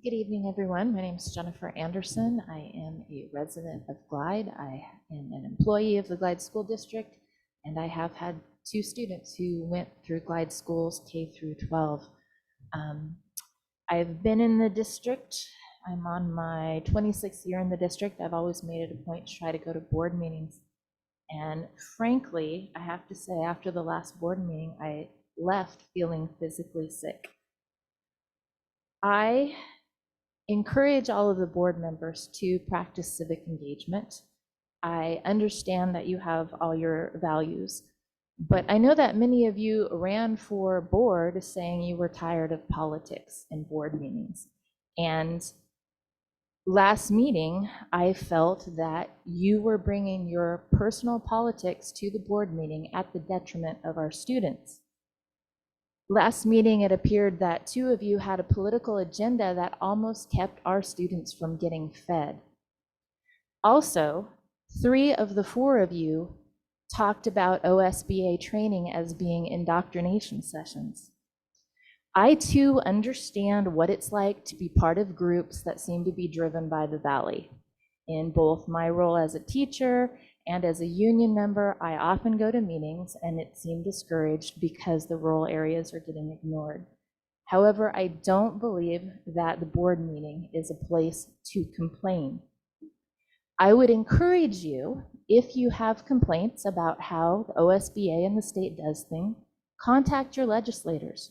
good evening, everyone. My name is Jennifer Anderson. I am a resident of Glide. I am an employee of the Glide School District, and I have had 2 students who went through Glide schools K through 12. I've been in the district. I'm on my 26th year in the district. I've always made it a point to try to go to board meetings. And frankly, I have to say, after the last board meeting, I left feeling physically sick. I encourage all of the board members to practice civic engagement. I understand that you have all your values, but I know that many of you ran for board saying you were tired of politics in board meetings. And last meeting, I felt that you were bringing your personal politics to the board meeting at the detriment of our students. Last meeting, it appeared that 2 of you had a political agenda that almost kept our students from getting fed. Also, 3 of the 4 of you talked about OSBA training as being indoctrination sessions. I too understand what it's like to be part of groups that seem to be driven by the Valley. In both my role as a teacher and as a union member, I often go to meetings and it seemed discouraged because the rural areas are getting ignored. However, I don't believe that the board meeting is a place to complain. I would encourage you, if you have complaints about how the OSBA and the state does things, contact your legislators.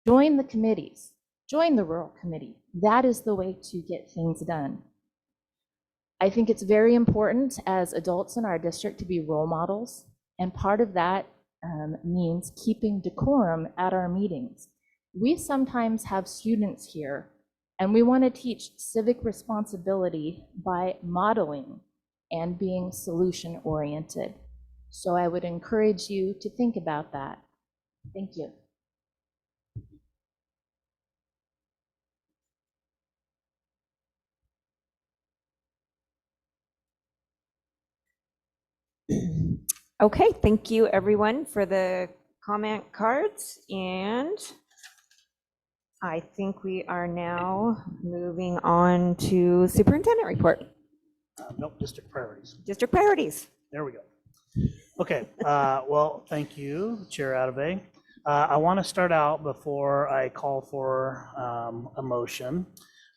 Join the committees, join the rural committee. That is the way to get things done. I think it's very important as adults in our district to be role models, and part of that means keeping decorum at our meetings. We sometimes have students here, and we want to teach civic responsibility by modeling and being solution-oriented. So I would encourage you to think about that. Thank you. Okay, thank you everyone for the comment cards, and I think we are now moving on to superintendent report. Nope, district priorities. District priorities. There we go. Okay, well, thank you, Chair Adave. I want to start out before I call for a motion.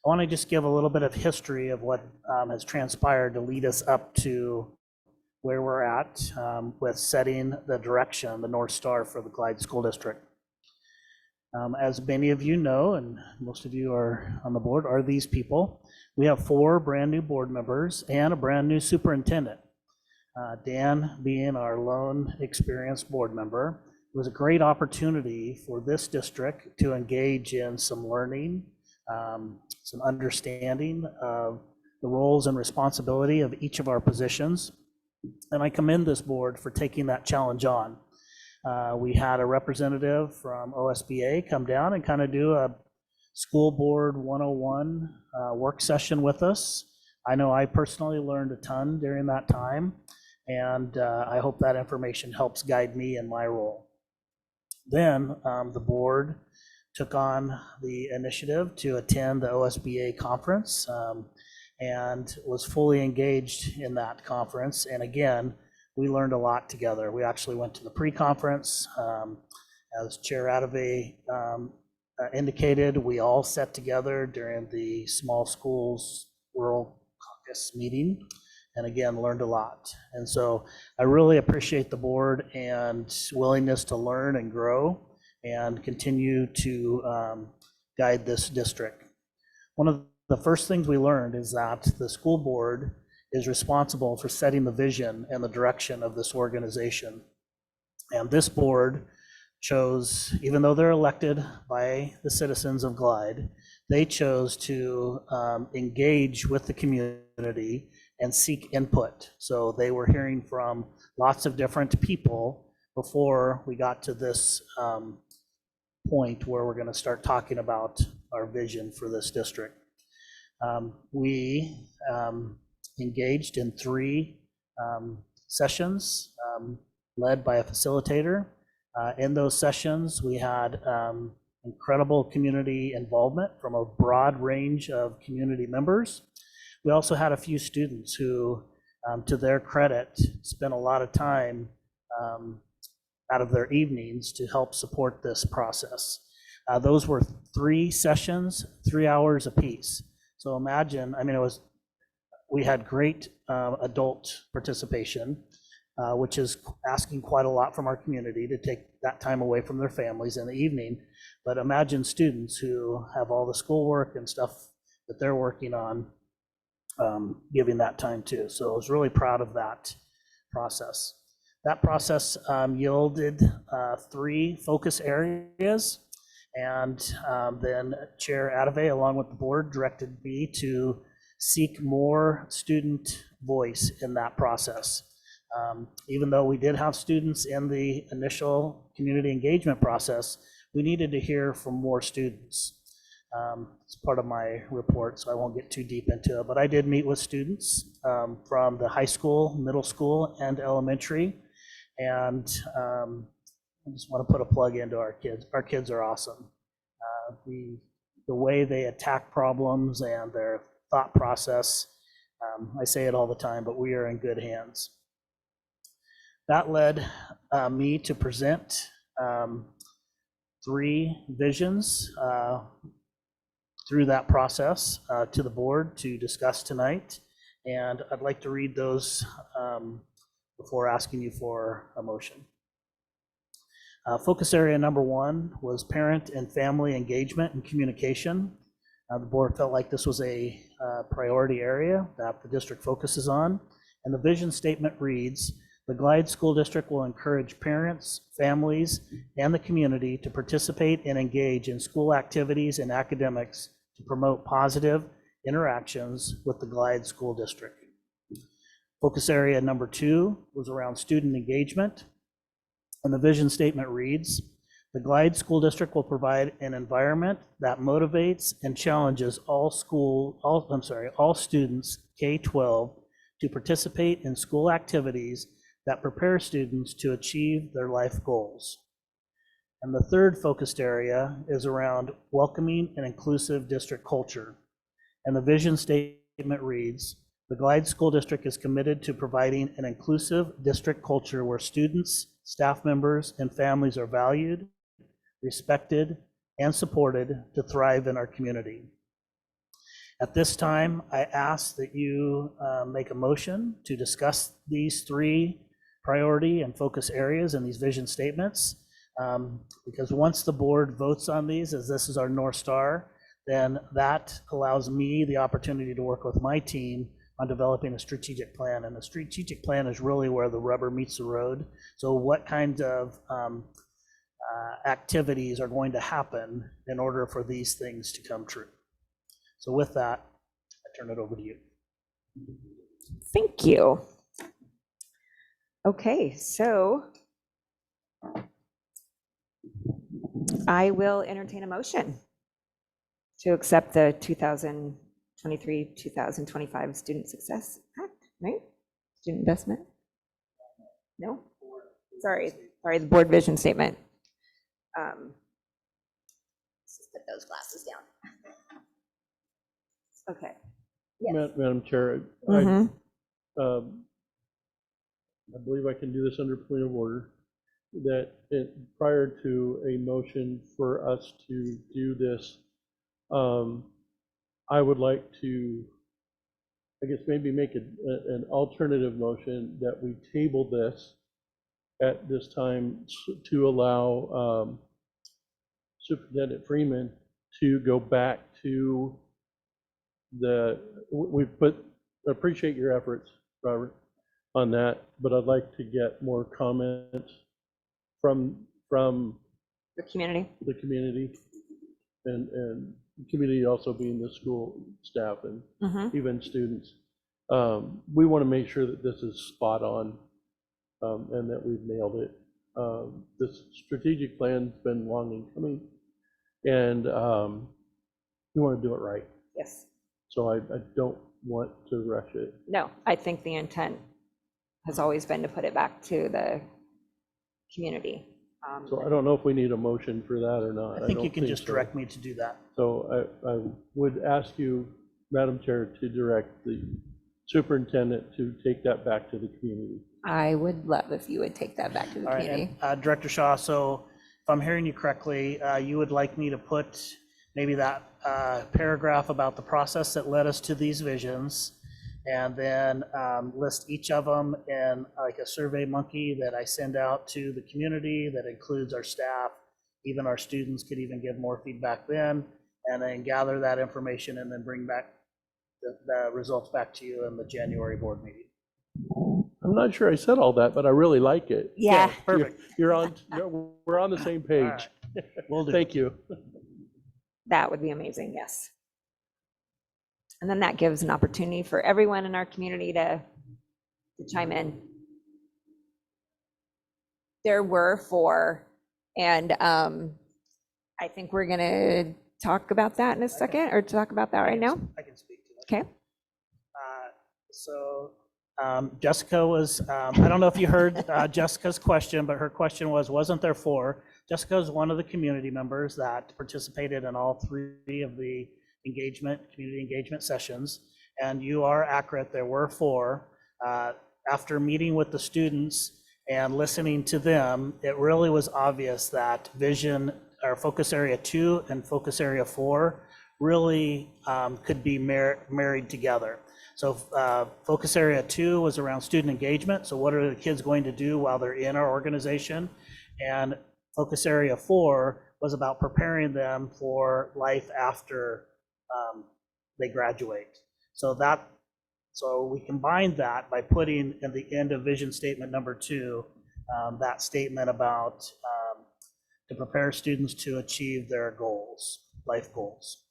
I want to just give a little bit of history of what has transpired to lead us up to where we're at with setting the direction, the North Star for the Clyde School District. As many of you know, and most of you are on the board, are these people. We have 4 brand new board members and a brand new superintendent. Dan being our lone experienced board member. It was a great opportunity for this district to engage in some learning, some understanding of the roles and responsibility of each of our positions. And I commend this board for taking that challenge on. We had a representative from OSBA come down and kind of do a school board 101 work session with us. I know I personally learned a ton during that time, and I hope that information helps guide me in my role. Then the board took on the initiative to attend the OSBA conference and was fully engaged in that conference. And again, we learned a lot together. We actually went to the pre-conference. As Chair Adave indicated, we all sat together during the small schools rural caucus meeting, and again, learned a lot. And so I really appreciate the board and willingness to learn and grow and continue to guide this district. One of the first things we learned is that the school board is responsible for setting the vision and the direction of this organization. And this board chose, even though they're elected by the citizens of Glide, they chose to engage with the community and seek input. So they were hearing from lots of different people before we got to this point where we're going to start talking about our vision for this district. We engaged in 3 sessions led by a facilitator. In those sessions, we had incredible community involvement from a broad range of community members. We also had a few students who, to their credit, spent a lot of time out of their evenings to help support this process. Those were 3 sessions, 3 hours apiece. So imagine, I mean, we had great adult participation, which is asking quite a lot from our community to take that time away from their families in the evening. But imagine students who have all the schoolwork and stuff that they're working on, giving that time too. So I was really proud of that process. That process yielded 3 focus areas. And then Chair Adave, along with the board, directed me to seek more student voice in that process. Even though we did have students in the initial community engagement process, we needed to hear from more students. It's part of my report, so I won't get too deep into it, but I did meet with students from the high school, middle school, and elementary, and I just want to put a plug into our kids. Our kids are awesome. The way they attack problems and their thought process, I say it all the time, but we are in good hands. That led me to present 3 visions through that process to the board to discuss tonight. And I'd like to read those before asking you for a motion. Focus area number 1 was parent and family engagement and communication. The board felt like this was a priority area that the district focuses on. And the vision statement reads, the Glide School District will encourage parents, families, and the community to participate and engage in school activities and academics to promote positive interactions with the Glide School District. Focus area number 2 was around student engagement. And the vision statement reads, the Glide School District will provide an environment that motivates and challenges all students K-12 to participate in school activities that prepare students to achieve their life goals. And the third focused area is around welcoming and inclusive district culture. And the vision statement reads, the Glide School District is committed to providing an inclusive district culture where students, staff members, and families are valued, respected, and supported to thrive in our community. At this time, I ask that you make a motion to discuss these 3 priority and focus areas in these vision statements. Because once the board votes on these, as this is our North Star, then that allows me the opportunity to work with my team on developing a strategic plan. And the strategic plan is really where the rubber meets the road. So what kinds of activities are going to happen in order for these things to come true? So with that, I turn it over to you. Thank you. Okay, so I will entertain a motion to accept the 2023-2025 Student Success Act, right? Student investment? No? Sorry, the board vision statement. Let's just put those glasses down. Okay. Yes. Madam Chair, Mhm. I believe I can do this under point of order, that prior to a motion for us to do this, I would like to, I guess, maybe make an alternative motion that we table this at this time to allow Superintendent Freeman to go back to appreciate your efforts, Robert, on that, but I'd like to get more comments from The community. the community, and the community also being the school staff and even students. We want to make sure that this is spot on and that we've nailed it. This strategic plan's been long in coming, and we want to do it right. Yes. So I don't want to rush it. No, I think the intent has always been to put it back to the community. So I don't know if we need a motion for that or not. I think don't you can just so. direct me to do that. So I would ask you, Madam Chair, to direct the superintendent to take that back to the community. I would love if you would take that back to the All right, community. and Director Shaw, so if I'm hearing you correctly, you would like me to put maybe that paragraph about the process that led us to these visions, and then list each of them in like a survey monkey that I send out to the community that includes our staff, even our students could even give more feedback then, and then gather that information and then bring back the results back to you in the January board meeting. I'm not sure I said all that, but I really like it. Yeah. Perfect. We're on the same page. All right. Will do. Thank you. That would be amazing, yes. And then that gives an opportunity for everyone in our community to chime in. There were 4, and I think we're gonna talk about that in a second, or talk about that right now. I can speak to it. Okay. So Jessica was, I don't know if you heard Jessica's question, but her question was, wasn't there 4? Jessica is one of the community members that participated in all 3 of the community engagement sessions. And you are accurate, there were 4. After meeting with the students and listening to them, it really was obvious that focus area 2 and focus area 4 really could be married together. So focus area 2 was around student engagement. So what are the kids going to do while they're in our organization? And focus area 4 was about preparing them for life after they graduate. So we combined that by putting in the end of vision statement number 2, that statement about to prepare students to achieve their goals, life goals.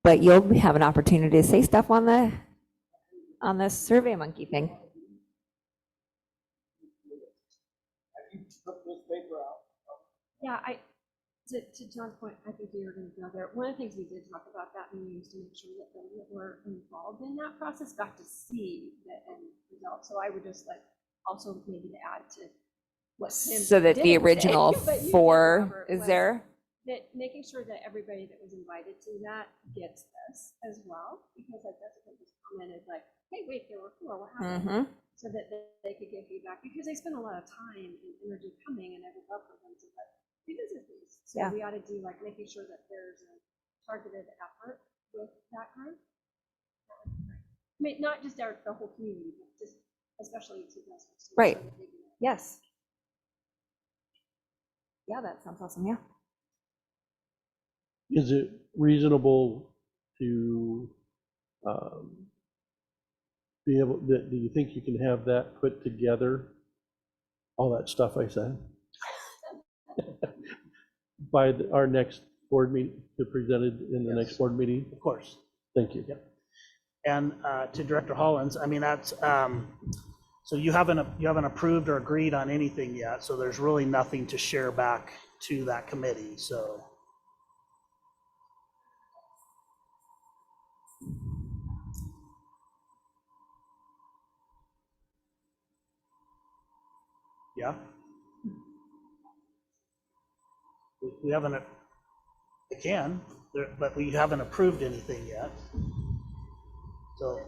But you'll have an opportunity to say stuff on the Survey Monkey thing. Yeah, to John's point, I think we were going to go there. One of the things we did talk about that meeting was to make sure that those that were involved in that process got to see the end result. So I would just like also maybe to add to what Tim So that the didn't say, original but you did, 4 Robert, is was there? That making sure that everybody that was invited to that gets this as well, because like Jessica just commented like, hey, wait, there were 4, what happened? So that they could give feedback, because they spend a lot of time and energy coming, and I would love for them to like revisit these. So Yeah. we ought to do like making sure that there's a targeted effort with that group. I mean, not just the whole community, but just especially to those. Right. Yes. Yeah, that sounds awesome. Yeah. Is it reasonable to be able, do you think you can have that put together, all that stuff I said, by our next board meeting, to presented in the next board meeting? Of course. Thank you. Yep. And to Director Hollins, I mean, that's, so you haven't approved or agreed on anything yet, so there's really nothing to share back to that committee, so. Yeah. We haven't, I can, but we haven't approved anything yet. So.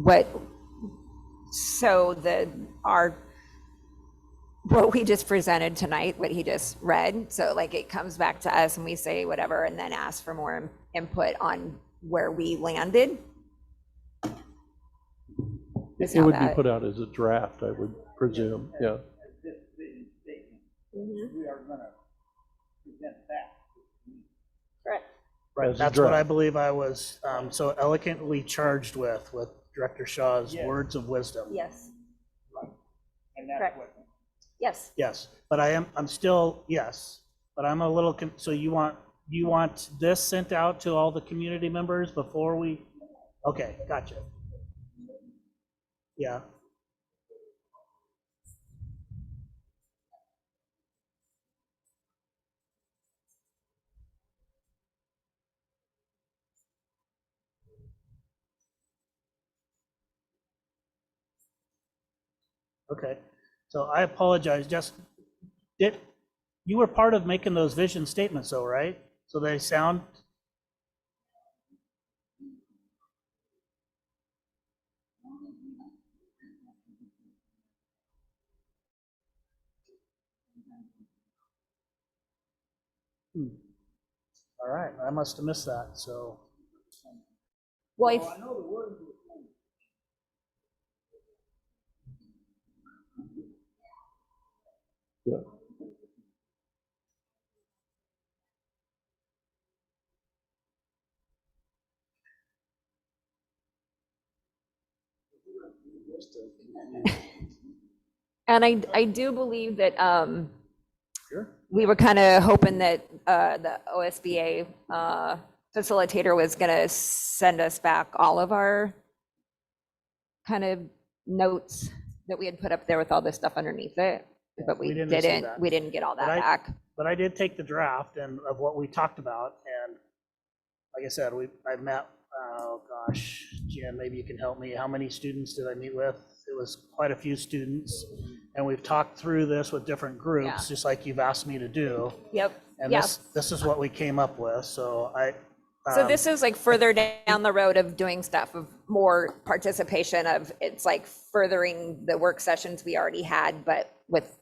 What we just presented tonight, what he just read, so like it comes back to us and we say whatever and then ask for more input on where we landed. It would be put out as a draft, I would presume, yeah. This vision statement, we are gonna present that. Correct. Right, As a that's what I draft. believe I was so eloquently charged with Director Shaw's Yes. words of wisdom. Yes. And that's Correct. what. Yes. Yes, but I'm still, yes, but I'm a little, so you want this sent out to all the community members before we, okay, gotcha. Yeah. Okay, so I apologize, you were part of making those vision statements though, right? So they sound. All right, I must have missed that, so. Well, I know the word. Yeah. and I do believe that Sure. we were kind of hoping that the OSBA facilitator was going to send us back all of our kind of notes that we had put up there with all this stuff underneath it, but we didn't receive didn't. that. We didn't get all that But back. But I did take the draft and of what we talked about, and like I said, I met, oh gosh, Jen, maybe you can help me. How many students did I meet with? It was quite a few students, and we've talked through this with different groups, Yeah. just like you've asked me to do. Yep. And Yeah. this is what we came up with, so So this is like further down the road of doing stuff, of more participation, of it's like furthering the work sessions we already had, but with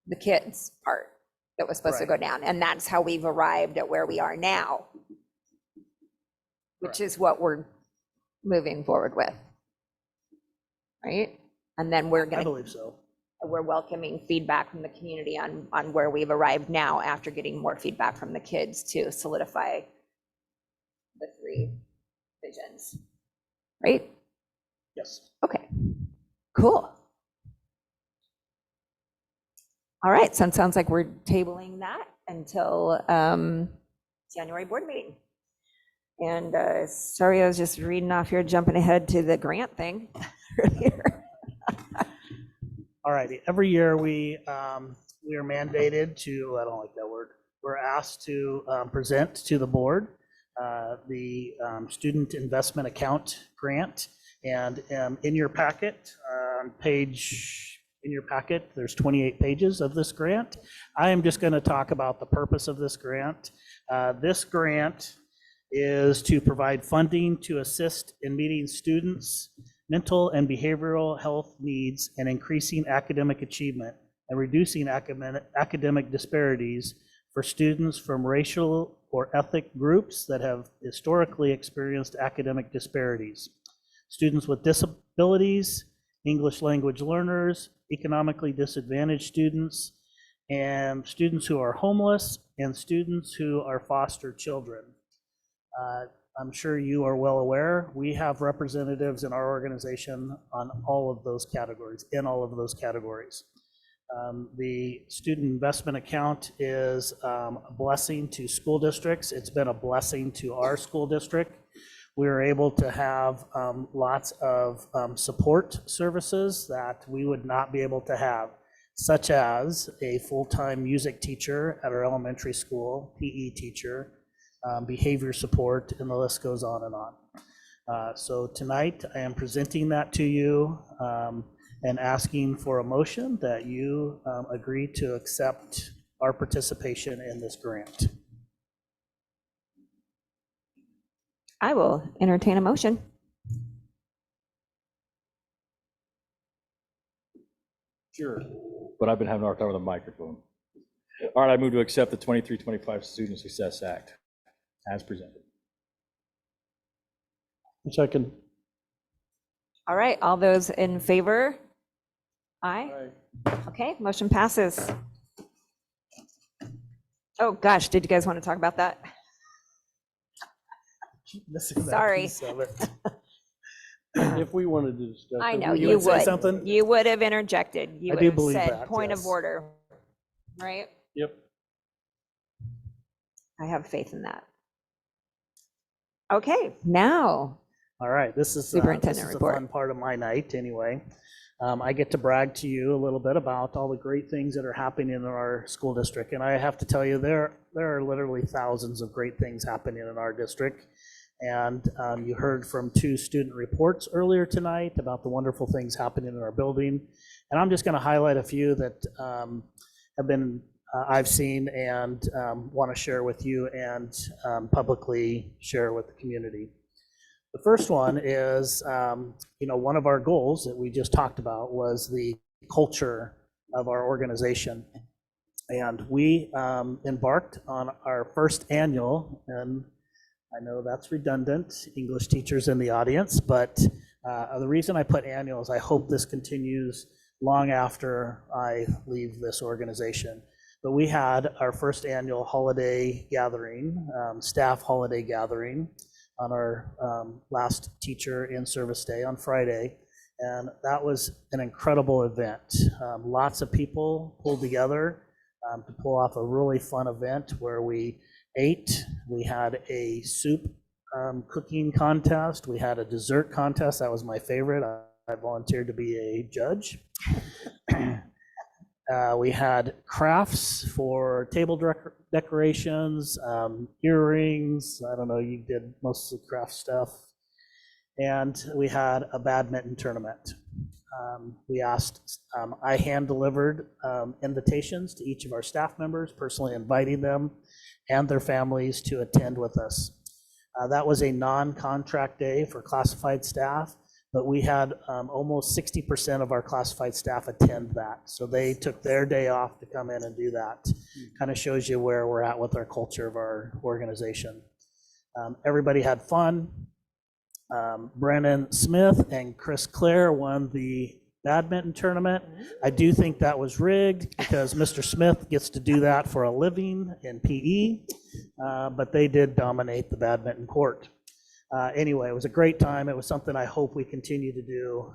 the kids part that was supposed to go down. And that's how we've arrived at where we are now, which is what we're moving forward with. Right? And then we're I going to, believe so. we're welcoming feedback from the community on where we've arrived now after getting more feedback from the kids to solidify the 3 visions, right? Yes. Okay, cool. All right, so it sounds like we're tabling that until January board meeting. And sorry, I was just reading off here, jumping ahead to the grant thing earlier. All righty, every year we are mandated to, I don't like that word, we're asked to present to the board the student investment account grant. And in your packet, there's 28 pages of this grant. I am just going to talk about the purpose of this grant. This grant is to provide funding to assist in meeting students' mental and behavioral health needs and increasing academic achievement and reducing academic disparities for students from racial or ethnic groups that have historically experienced academic disparities, students with disabilities, English language learners, economically disadvantaged students, and students who are homeless, and students who are foster children. I'm sure you are well aware, we have representatives in our organization on all of those categories, The student investment account is a blessing to school districts. It's been a blessing to our school district. We were able to have lots of support services that we would not be able to have, such as a full-time music teacher at our elementary school, PE teacher, behavior support, and the list goes on and on. So tonight I am presenting that to you and asking for a motion that you agree to accept our participation in this grant. I will entertain a motion. Sure. But I've been having a hard time with the microphone. All right, I move to accept the 23-25 Student Success Act as presented. Second. All right, all those in favor? Aye. Okay, motion passes. Oh gosh, did you guys want to talk about that? Missing that Sorry. piece of it. If we wanted to discuss. I it, know we you would say would. something? You would have interjected. You I would do have believe said that, point of yes. order, right? Yep. I have faith in that. Okay, now, All right, this is Superintendent a report. fun part of my night anyway. I get to brag to you a little bit about all the great things that are happening in our school district. And I have to tell you, there are literally thousands of great things happening in our district. And you heard from 2 student reports earlier tonight about the wonderful things happening in our building. And I'm just going to highlight a few that have been I've seen and want to share with you and publicly share with the community. The first one is, one of our goals that we just talked about was the culture of our organization. And we embarked on our first annual, and I know that's redundant, English teachers in the audience, but the reason I put annual is I hope this continues long after I leave this organization. But we had our first annual holiday gathering, staff holiday gathering, on our last teacher in service day on Friday. And that was an incredible event. Lots of people pulled together to pull off a really fun event where we ate. We had a soup cooking contest. We had a dessert contest. That was my favorite. I volunteered to be a judge. We had crafts for table decorations, earrings. I don't know, you did most of the craft stuff. And we had a badminton tournament. I hand delivered invitations to each of our staff members, personally inviting them and their families to attend with us. That was a non-contract day for classified staff, but we had almost 60% of our classified staff attend that. So they took their day off to come in and do that. Kind of shows you where we're at with our culture of our organization. Everybody had fun. Brennan Smith and Chris Clare won the badminton tournament. I do think that was rigged because Mr. Smith gets to do that for a living in PE, but they did dominate the badminton court. Anyway, it was a great time. It was something I hope we continue to do.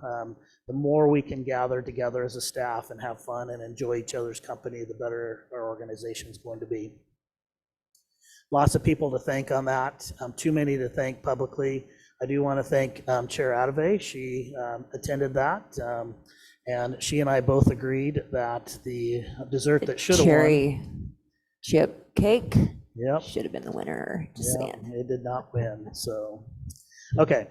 The more we can gather together as a staff and have fun and enjoy each other's company, the better our organization is going to be. Lots of people to thank on that. Too many to thank publicly. I do want to thank Chair Adave. She attended that, and she and I both agreed that the dessert that should have won. Cherry chip cake. Yep. Should have been the winner. Just saying. It did not win. So, okay.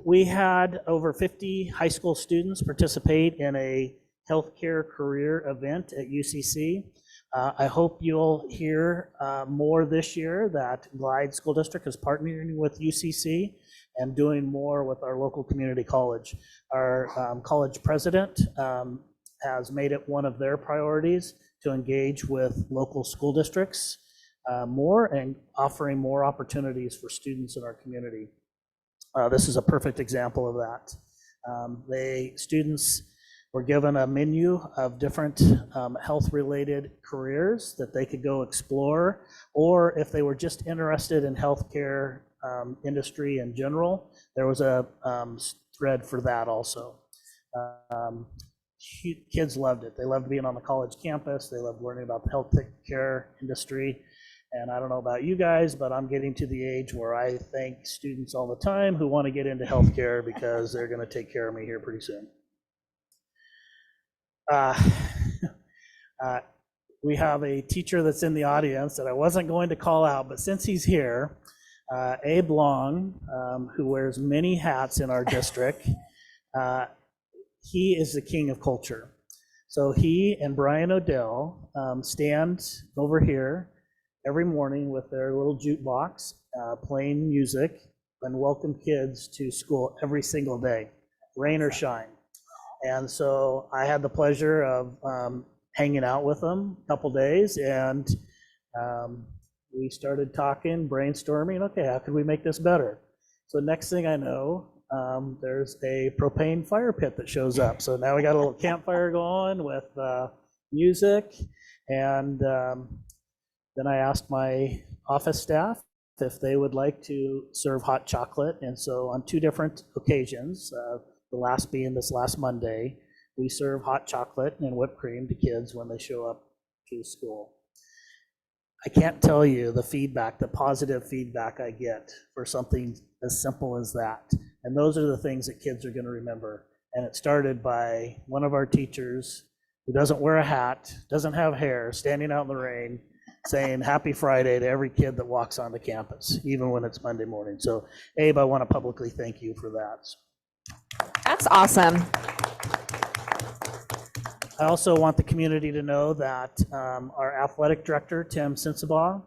We had over 50 high school students participate in a healthcare career event at UCC. I hope you'll hear more this year that Glide School District is partnering with UCC and doing more with our local community college. Our college president has made it one of their priorities to engage with local school districts more and offering more opportunities for students in our community. This is a perfect example of that. Students were given a menu of different health-related careers that they could go explore, or if they were just interested in healthcare industry in general, there was a thread for that also. Kids loved it. They loved being on the college campus. They loved learning about the healthcare industry. And I don't know about you guys, but I'm getting to the age where I thank students all the time who want to get into healthcare because they're going to take care of me here pretty soon. We have a teacher that's in the audience that I wasn't going to call out, but since he's here, Abe Long, who wears many hats in our district, he is the king of culture. So he and Brian Odell stand over here every morning with their little jukebox, playing music, and welcome kids to school every single day, rain or shine. And so I had the pleasure of hanging out with them a couple days, and we started talking, brainstorming, okay, how could we make this better? So next thing I know, there's a propane fire pit that shows up. So now we got a little campfire going with music, and then I asked my office staff if they would like to serve hot chocolate. And so on 2 different occasions, the last being this last Monday, we serve hot chocolate and whipped cream to kids when they show up to school. I can't tell you the feedback, the positive feedback I get for something as simple as that. And those are the things that kids are going to remember. And it started by one of our teachers who doesn't wear a hat, doesn't have hair, standing out in the rain, saying happy Friday to every kid that walks on the campus, even when it's Monday morning. So Abe, I want to publicly thank you for that. That's awesome. I also want the community to know that our athletic director, Tim Sensabaugh,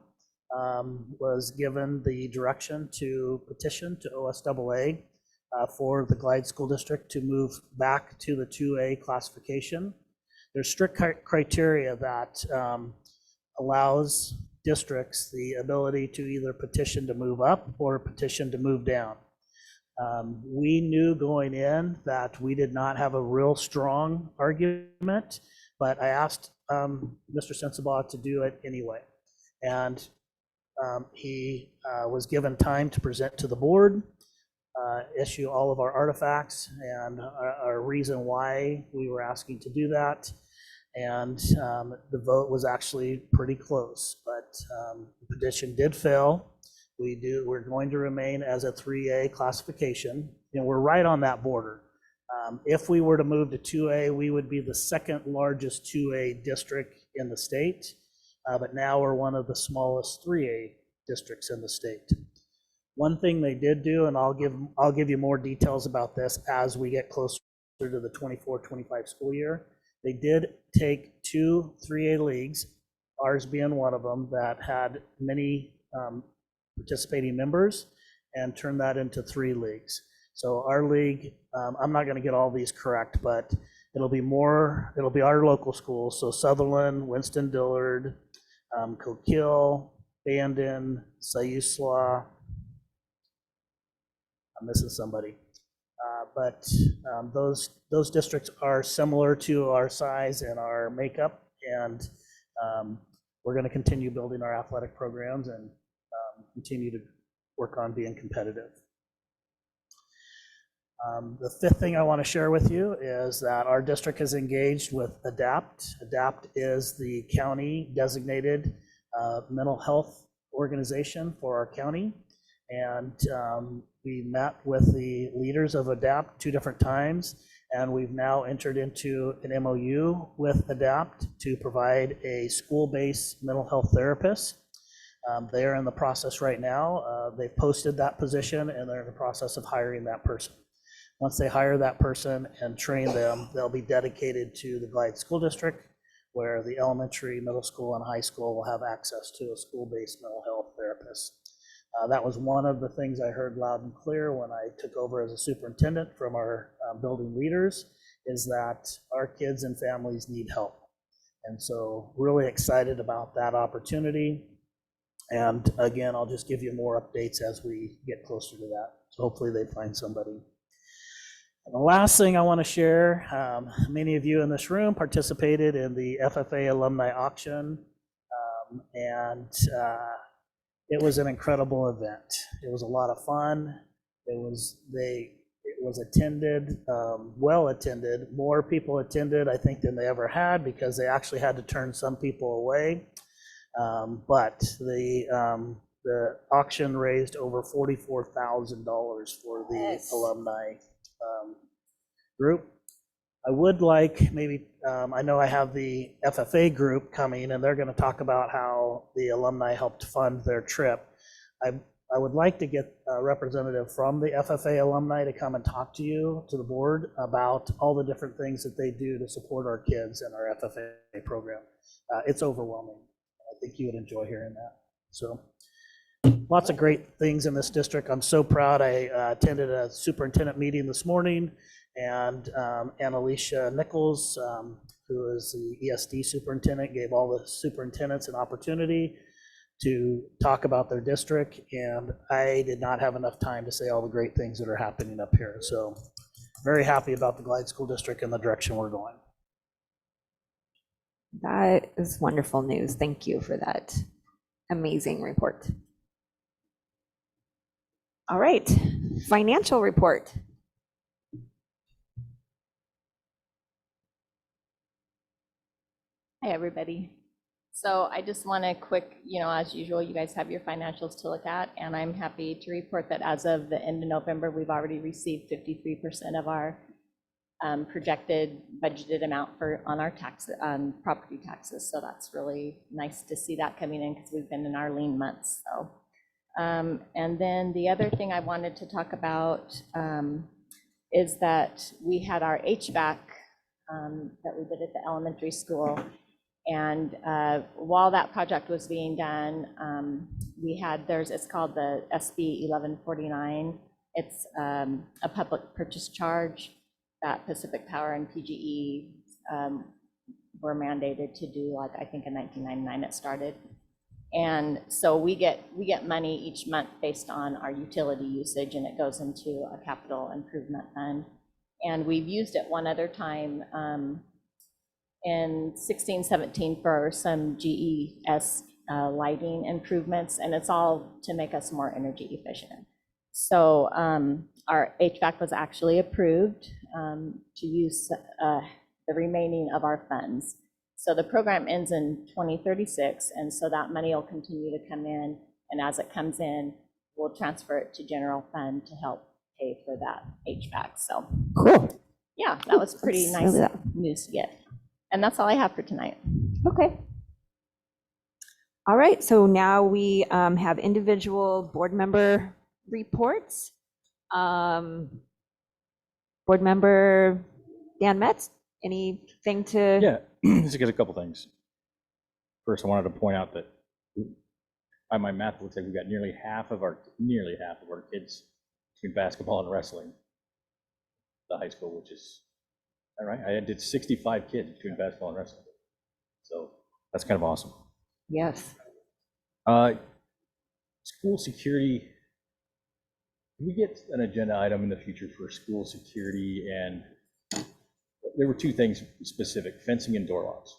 was given the direction to petition to OSAA for the Glide School District to move back to the 2A classification. There's strict criteria that allows districts the ability to either petition to move up or petition to move down. We knew going in that we did not have a real strong argument, but I asked Mr. Sensabaugh to do it anyway. And he was given time to present to the board, issue all of our artifacts and our reason why we were asking to do that. and the vote was actually pretty close, but the petition did fail. We're going to remain as a 3A classification, and we're right on that border. If we were to move to 2A, we would be the second largest 2A district in the state, but now we're one of the smallest 3A districts in the state. One thing they did do, and I'll give you more details about this as we get closer to the 24-25 school year. They did take 2 3A leagues, ours being one of them, that had many participating members, and turn that into 3 leagues. So our league, I'm not going to get all these correct, but it'll be our local schools. So Sutherland, Winston-Dillard, Coquille, Bandon, Siuslaw. I'm missing somebody. But those districts are similar to our size and our makeup, and we're going to continue building our athletic programs and continue to work on being competitive. The 5th thing I want to share with you is that our district is engaged with ADAPT. ADAPT is the county designated mental health organization for our county, and we met with the leaders of ADAPT 2 different times, and we've now entered into an MOU with ADAPT to provide a school-based mental health therapist. They are in the process right now. They've posted that position, and they're in the process of hiring that person. Once they hire that person and train them, they'll be dedicated to the Glide School District, where the elementary, middle school, and high school will have access to a school-based mental health therapist. That was one of the things I heard loud and clear when I took over as a superintendent from our building leaders, is that our kids and families need help. And so really excited about that opportunity. And again, I'll just give you more updates as we get closer to that. So hopefully they find somebody. And the last thing I want to share, many of you in this room participated in the FFA alumni auction, and it was an incredible event. It was a lot of fun. It was attended, well attended. More people attended, I think, than they ever had, because they actually had to turn some people away. But the auction raised over $44,000 for the alumni group. I would like maybe, I know I have the FFA group coming, and they're going to talk about how the alumni helped fund their trip. I would like to get a representative from the FFA alumni to come and talk to you, to the board, about all the different things that they do to support our kids and our FFA program. It's overwhelming. I think you would enjoy hearing that. So lots of great things in this district. I'm so proud. I attended a superintendent meeting this morning, and Annalicia Nichols, who is the ESD superintendent, gave all the superintendents an opportunity to talk about their district, and I did not have enough time to say all the great things that are happening up here. So very happy about the Glide School District and the direction we're going. That is wonderful news. Thank you for that amazing report. All right, financial report. Hi, everybody. So I just want a quick, as usual, you guys have your financials to look at, and I'm happy to report that as of the end of November, we've already received 53% of our projected budgeted amount on our property taxes. So that's really nice to see that coming in, because we've been in our lean months. So, and then the other thing I wanted to talk about is that we had our HVAC that we did at the elementary school. And while that project was being done, it's called the SB 1149. It's a public purchase charge that Pacific Power and PGE were mandated to do, like, I think in 1999 it started. And so we get money each month based on our utility usage, and it goes into a capital improvement fund. And we've used it one other time in 16-17 for some GES lighting improvements, and it's all to make us more energy efficient. So our HVAC was actually approved to use the remaining of our funds. So the program ends in 2036, and so that money will continue to come in, and as it comes in, we'll transfer it to general fund to help pay for that HVAC. So Cool. yeah, that was pretty That's nice really news to get. And that's all I have for tonight. Okay. All right, so now we have individual board member reports. Board member Dan Metz, anything to? Yeah, just get a couple things. First, I wanted to point out that by my math, it looks like we've got nearly half of our kids between basketball and wrestling. The high school, which is, all right, I did 65 kids between basketball and wrestling. So that's kind of awesome. Yes. School security. Can we get an agenda item in the future for school security? And there were two things specific: fencing and door locks.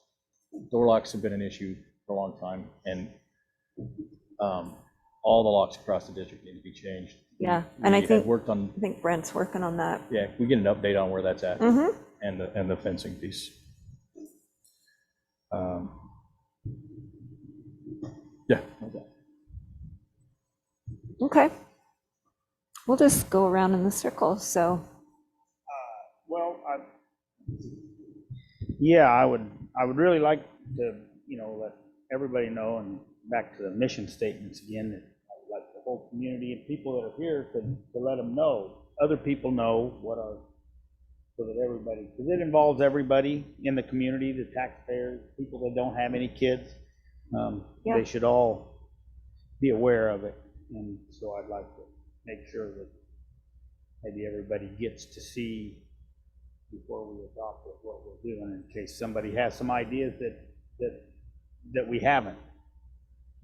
Door locks have been an issue for a long time, and all the locks across the district need to be changed. Yeah, and I We think had worked on. I think Brent's working on that. Yeah, we get an update on where that's at, Mm-hmm. and the fencing piece. Yeah. Okay. Okay. We'll just go around in the circle. So. Well, yeah, I would really like to, let everybody know, and back to the mission statements again, that I would like the whole community and people that are here to let them know, other people know so that everybody, because it involves everybody in the community, the taxpayers, people that don't have any kids. They should all be aware of it. And so I'd like to make sure that maybe everybody gets to see before we adopt what we're doing, in case somebody has some ideas that we haven't,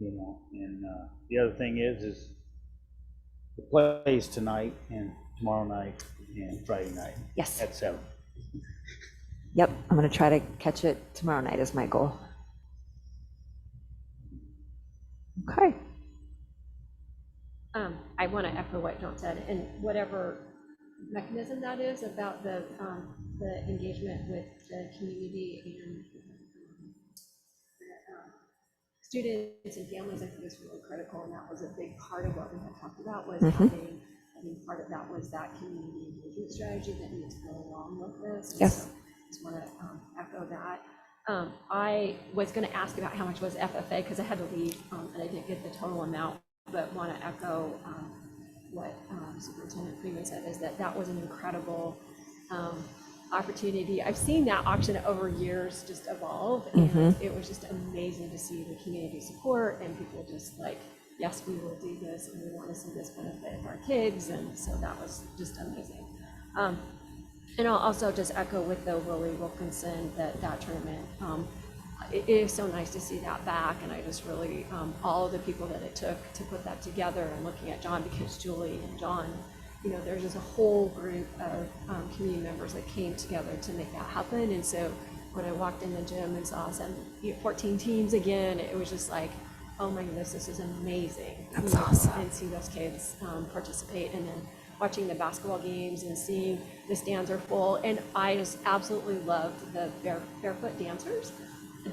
And the other thing is the plays tonight and tomorrow night and Friday night. Yes. At 7. Yep, I'm going to try to catch it tomorrow night as my goal. Okay. I want to echo what John said, and whatever mechanism that is about the engagement with the community and students and families, I think is really critical, and that was a big part of what we had talked about, was having, I think part of that was that community engagement strategy that needs to go along with this. Yes. So just want to echo that. I was going to ask about how much was FFA, because I had to leave and I didn't get the total amount, but want to echo what Superintendent Freeman said, is that was an incredible opportunity. I've seen that auction over years just evolve, and it was just amazing to see the community support and people just like, yes, we will do this, and we want to see this benefit our kids, and so that was just amazing. And I'll also just echo with the Willie Wilkinson that tournament. It is so nice to see that back, and I just really, all of the people that it took to put that together, and looking at John, because Julie and John, there's just a whole group of community members that came together to make that happen. And so when I walked in the gym and saw 14 teams again, it was just like, oh my goodness, this is amazing. That's awesome. And see those kids participate, and then watching the basketball games and seeing the stands are full. And I just absolutely loved the barefoot dancers.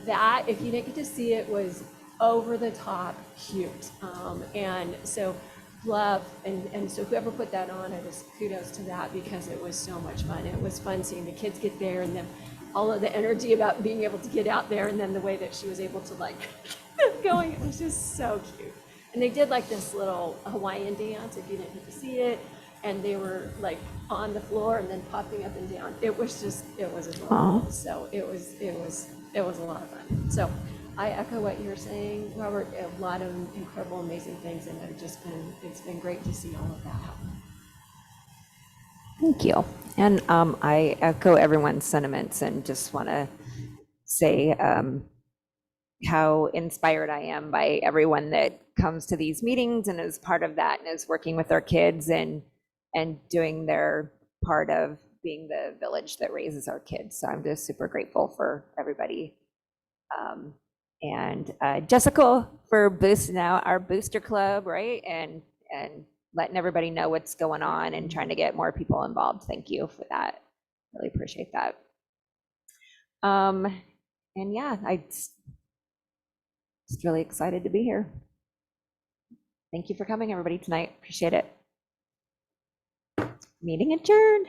That, if you didn't get to see it, was over the top cute. And so love, and so whoever put that on, I just kudos to that, because it was so much fun. It was fun seeing the kids get there, and then all of the energy about being able to get out there, and then the way that she was able to like going, it was just so cute. And they did like this little Hawaiian dance, if you didn't get to see it, and they were like on the floor and then popping up and down. It was adorable. So it was a lot of fun. So I echo what you're saying, Robert. A lot of incredible, amazing things, and it's been great to see all of that happen. Thank you. And I echo everyone's sentiments, and just want to say how inspired I am by everyone that comes to these meetings and is part of that, and is working with our kids and doing their part of being the village that raises our kids. So I'm just super grateful for everybody. And Jessica for boosting out our booster club, right? And letting everybody know what's going on and trying to get more people involved. Thank you for that. Really appreciate that. And yeah, just really excited to be here. Thank you for coming, everybody, tonight. Appreciate it. Meeting adjourned.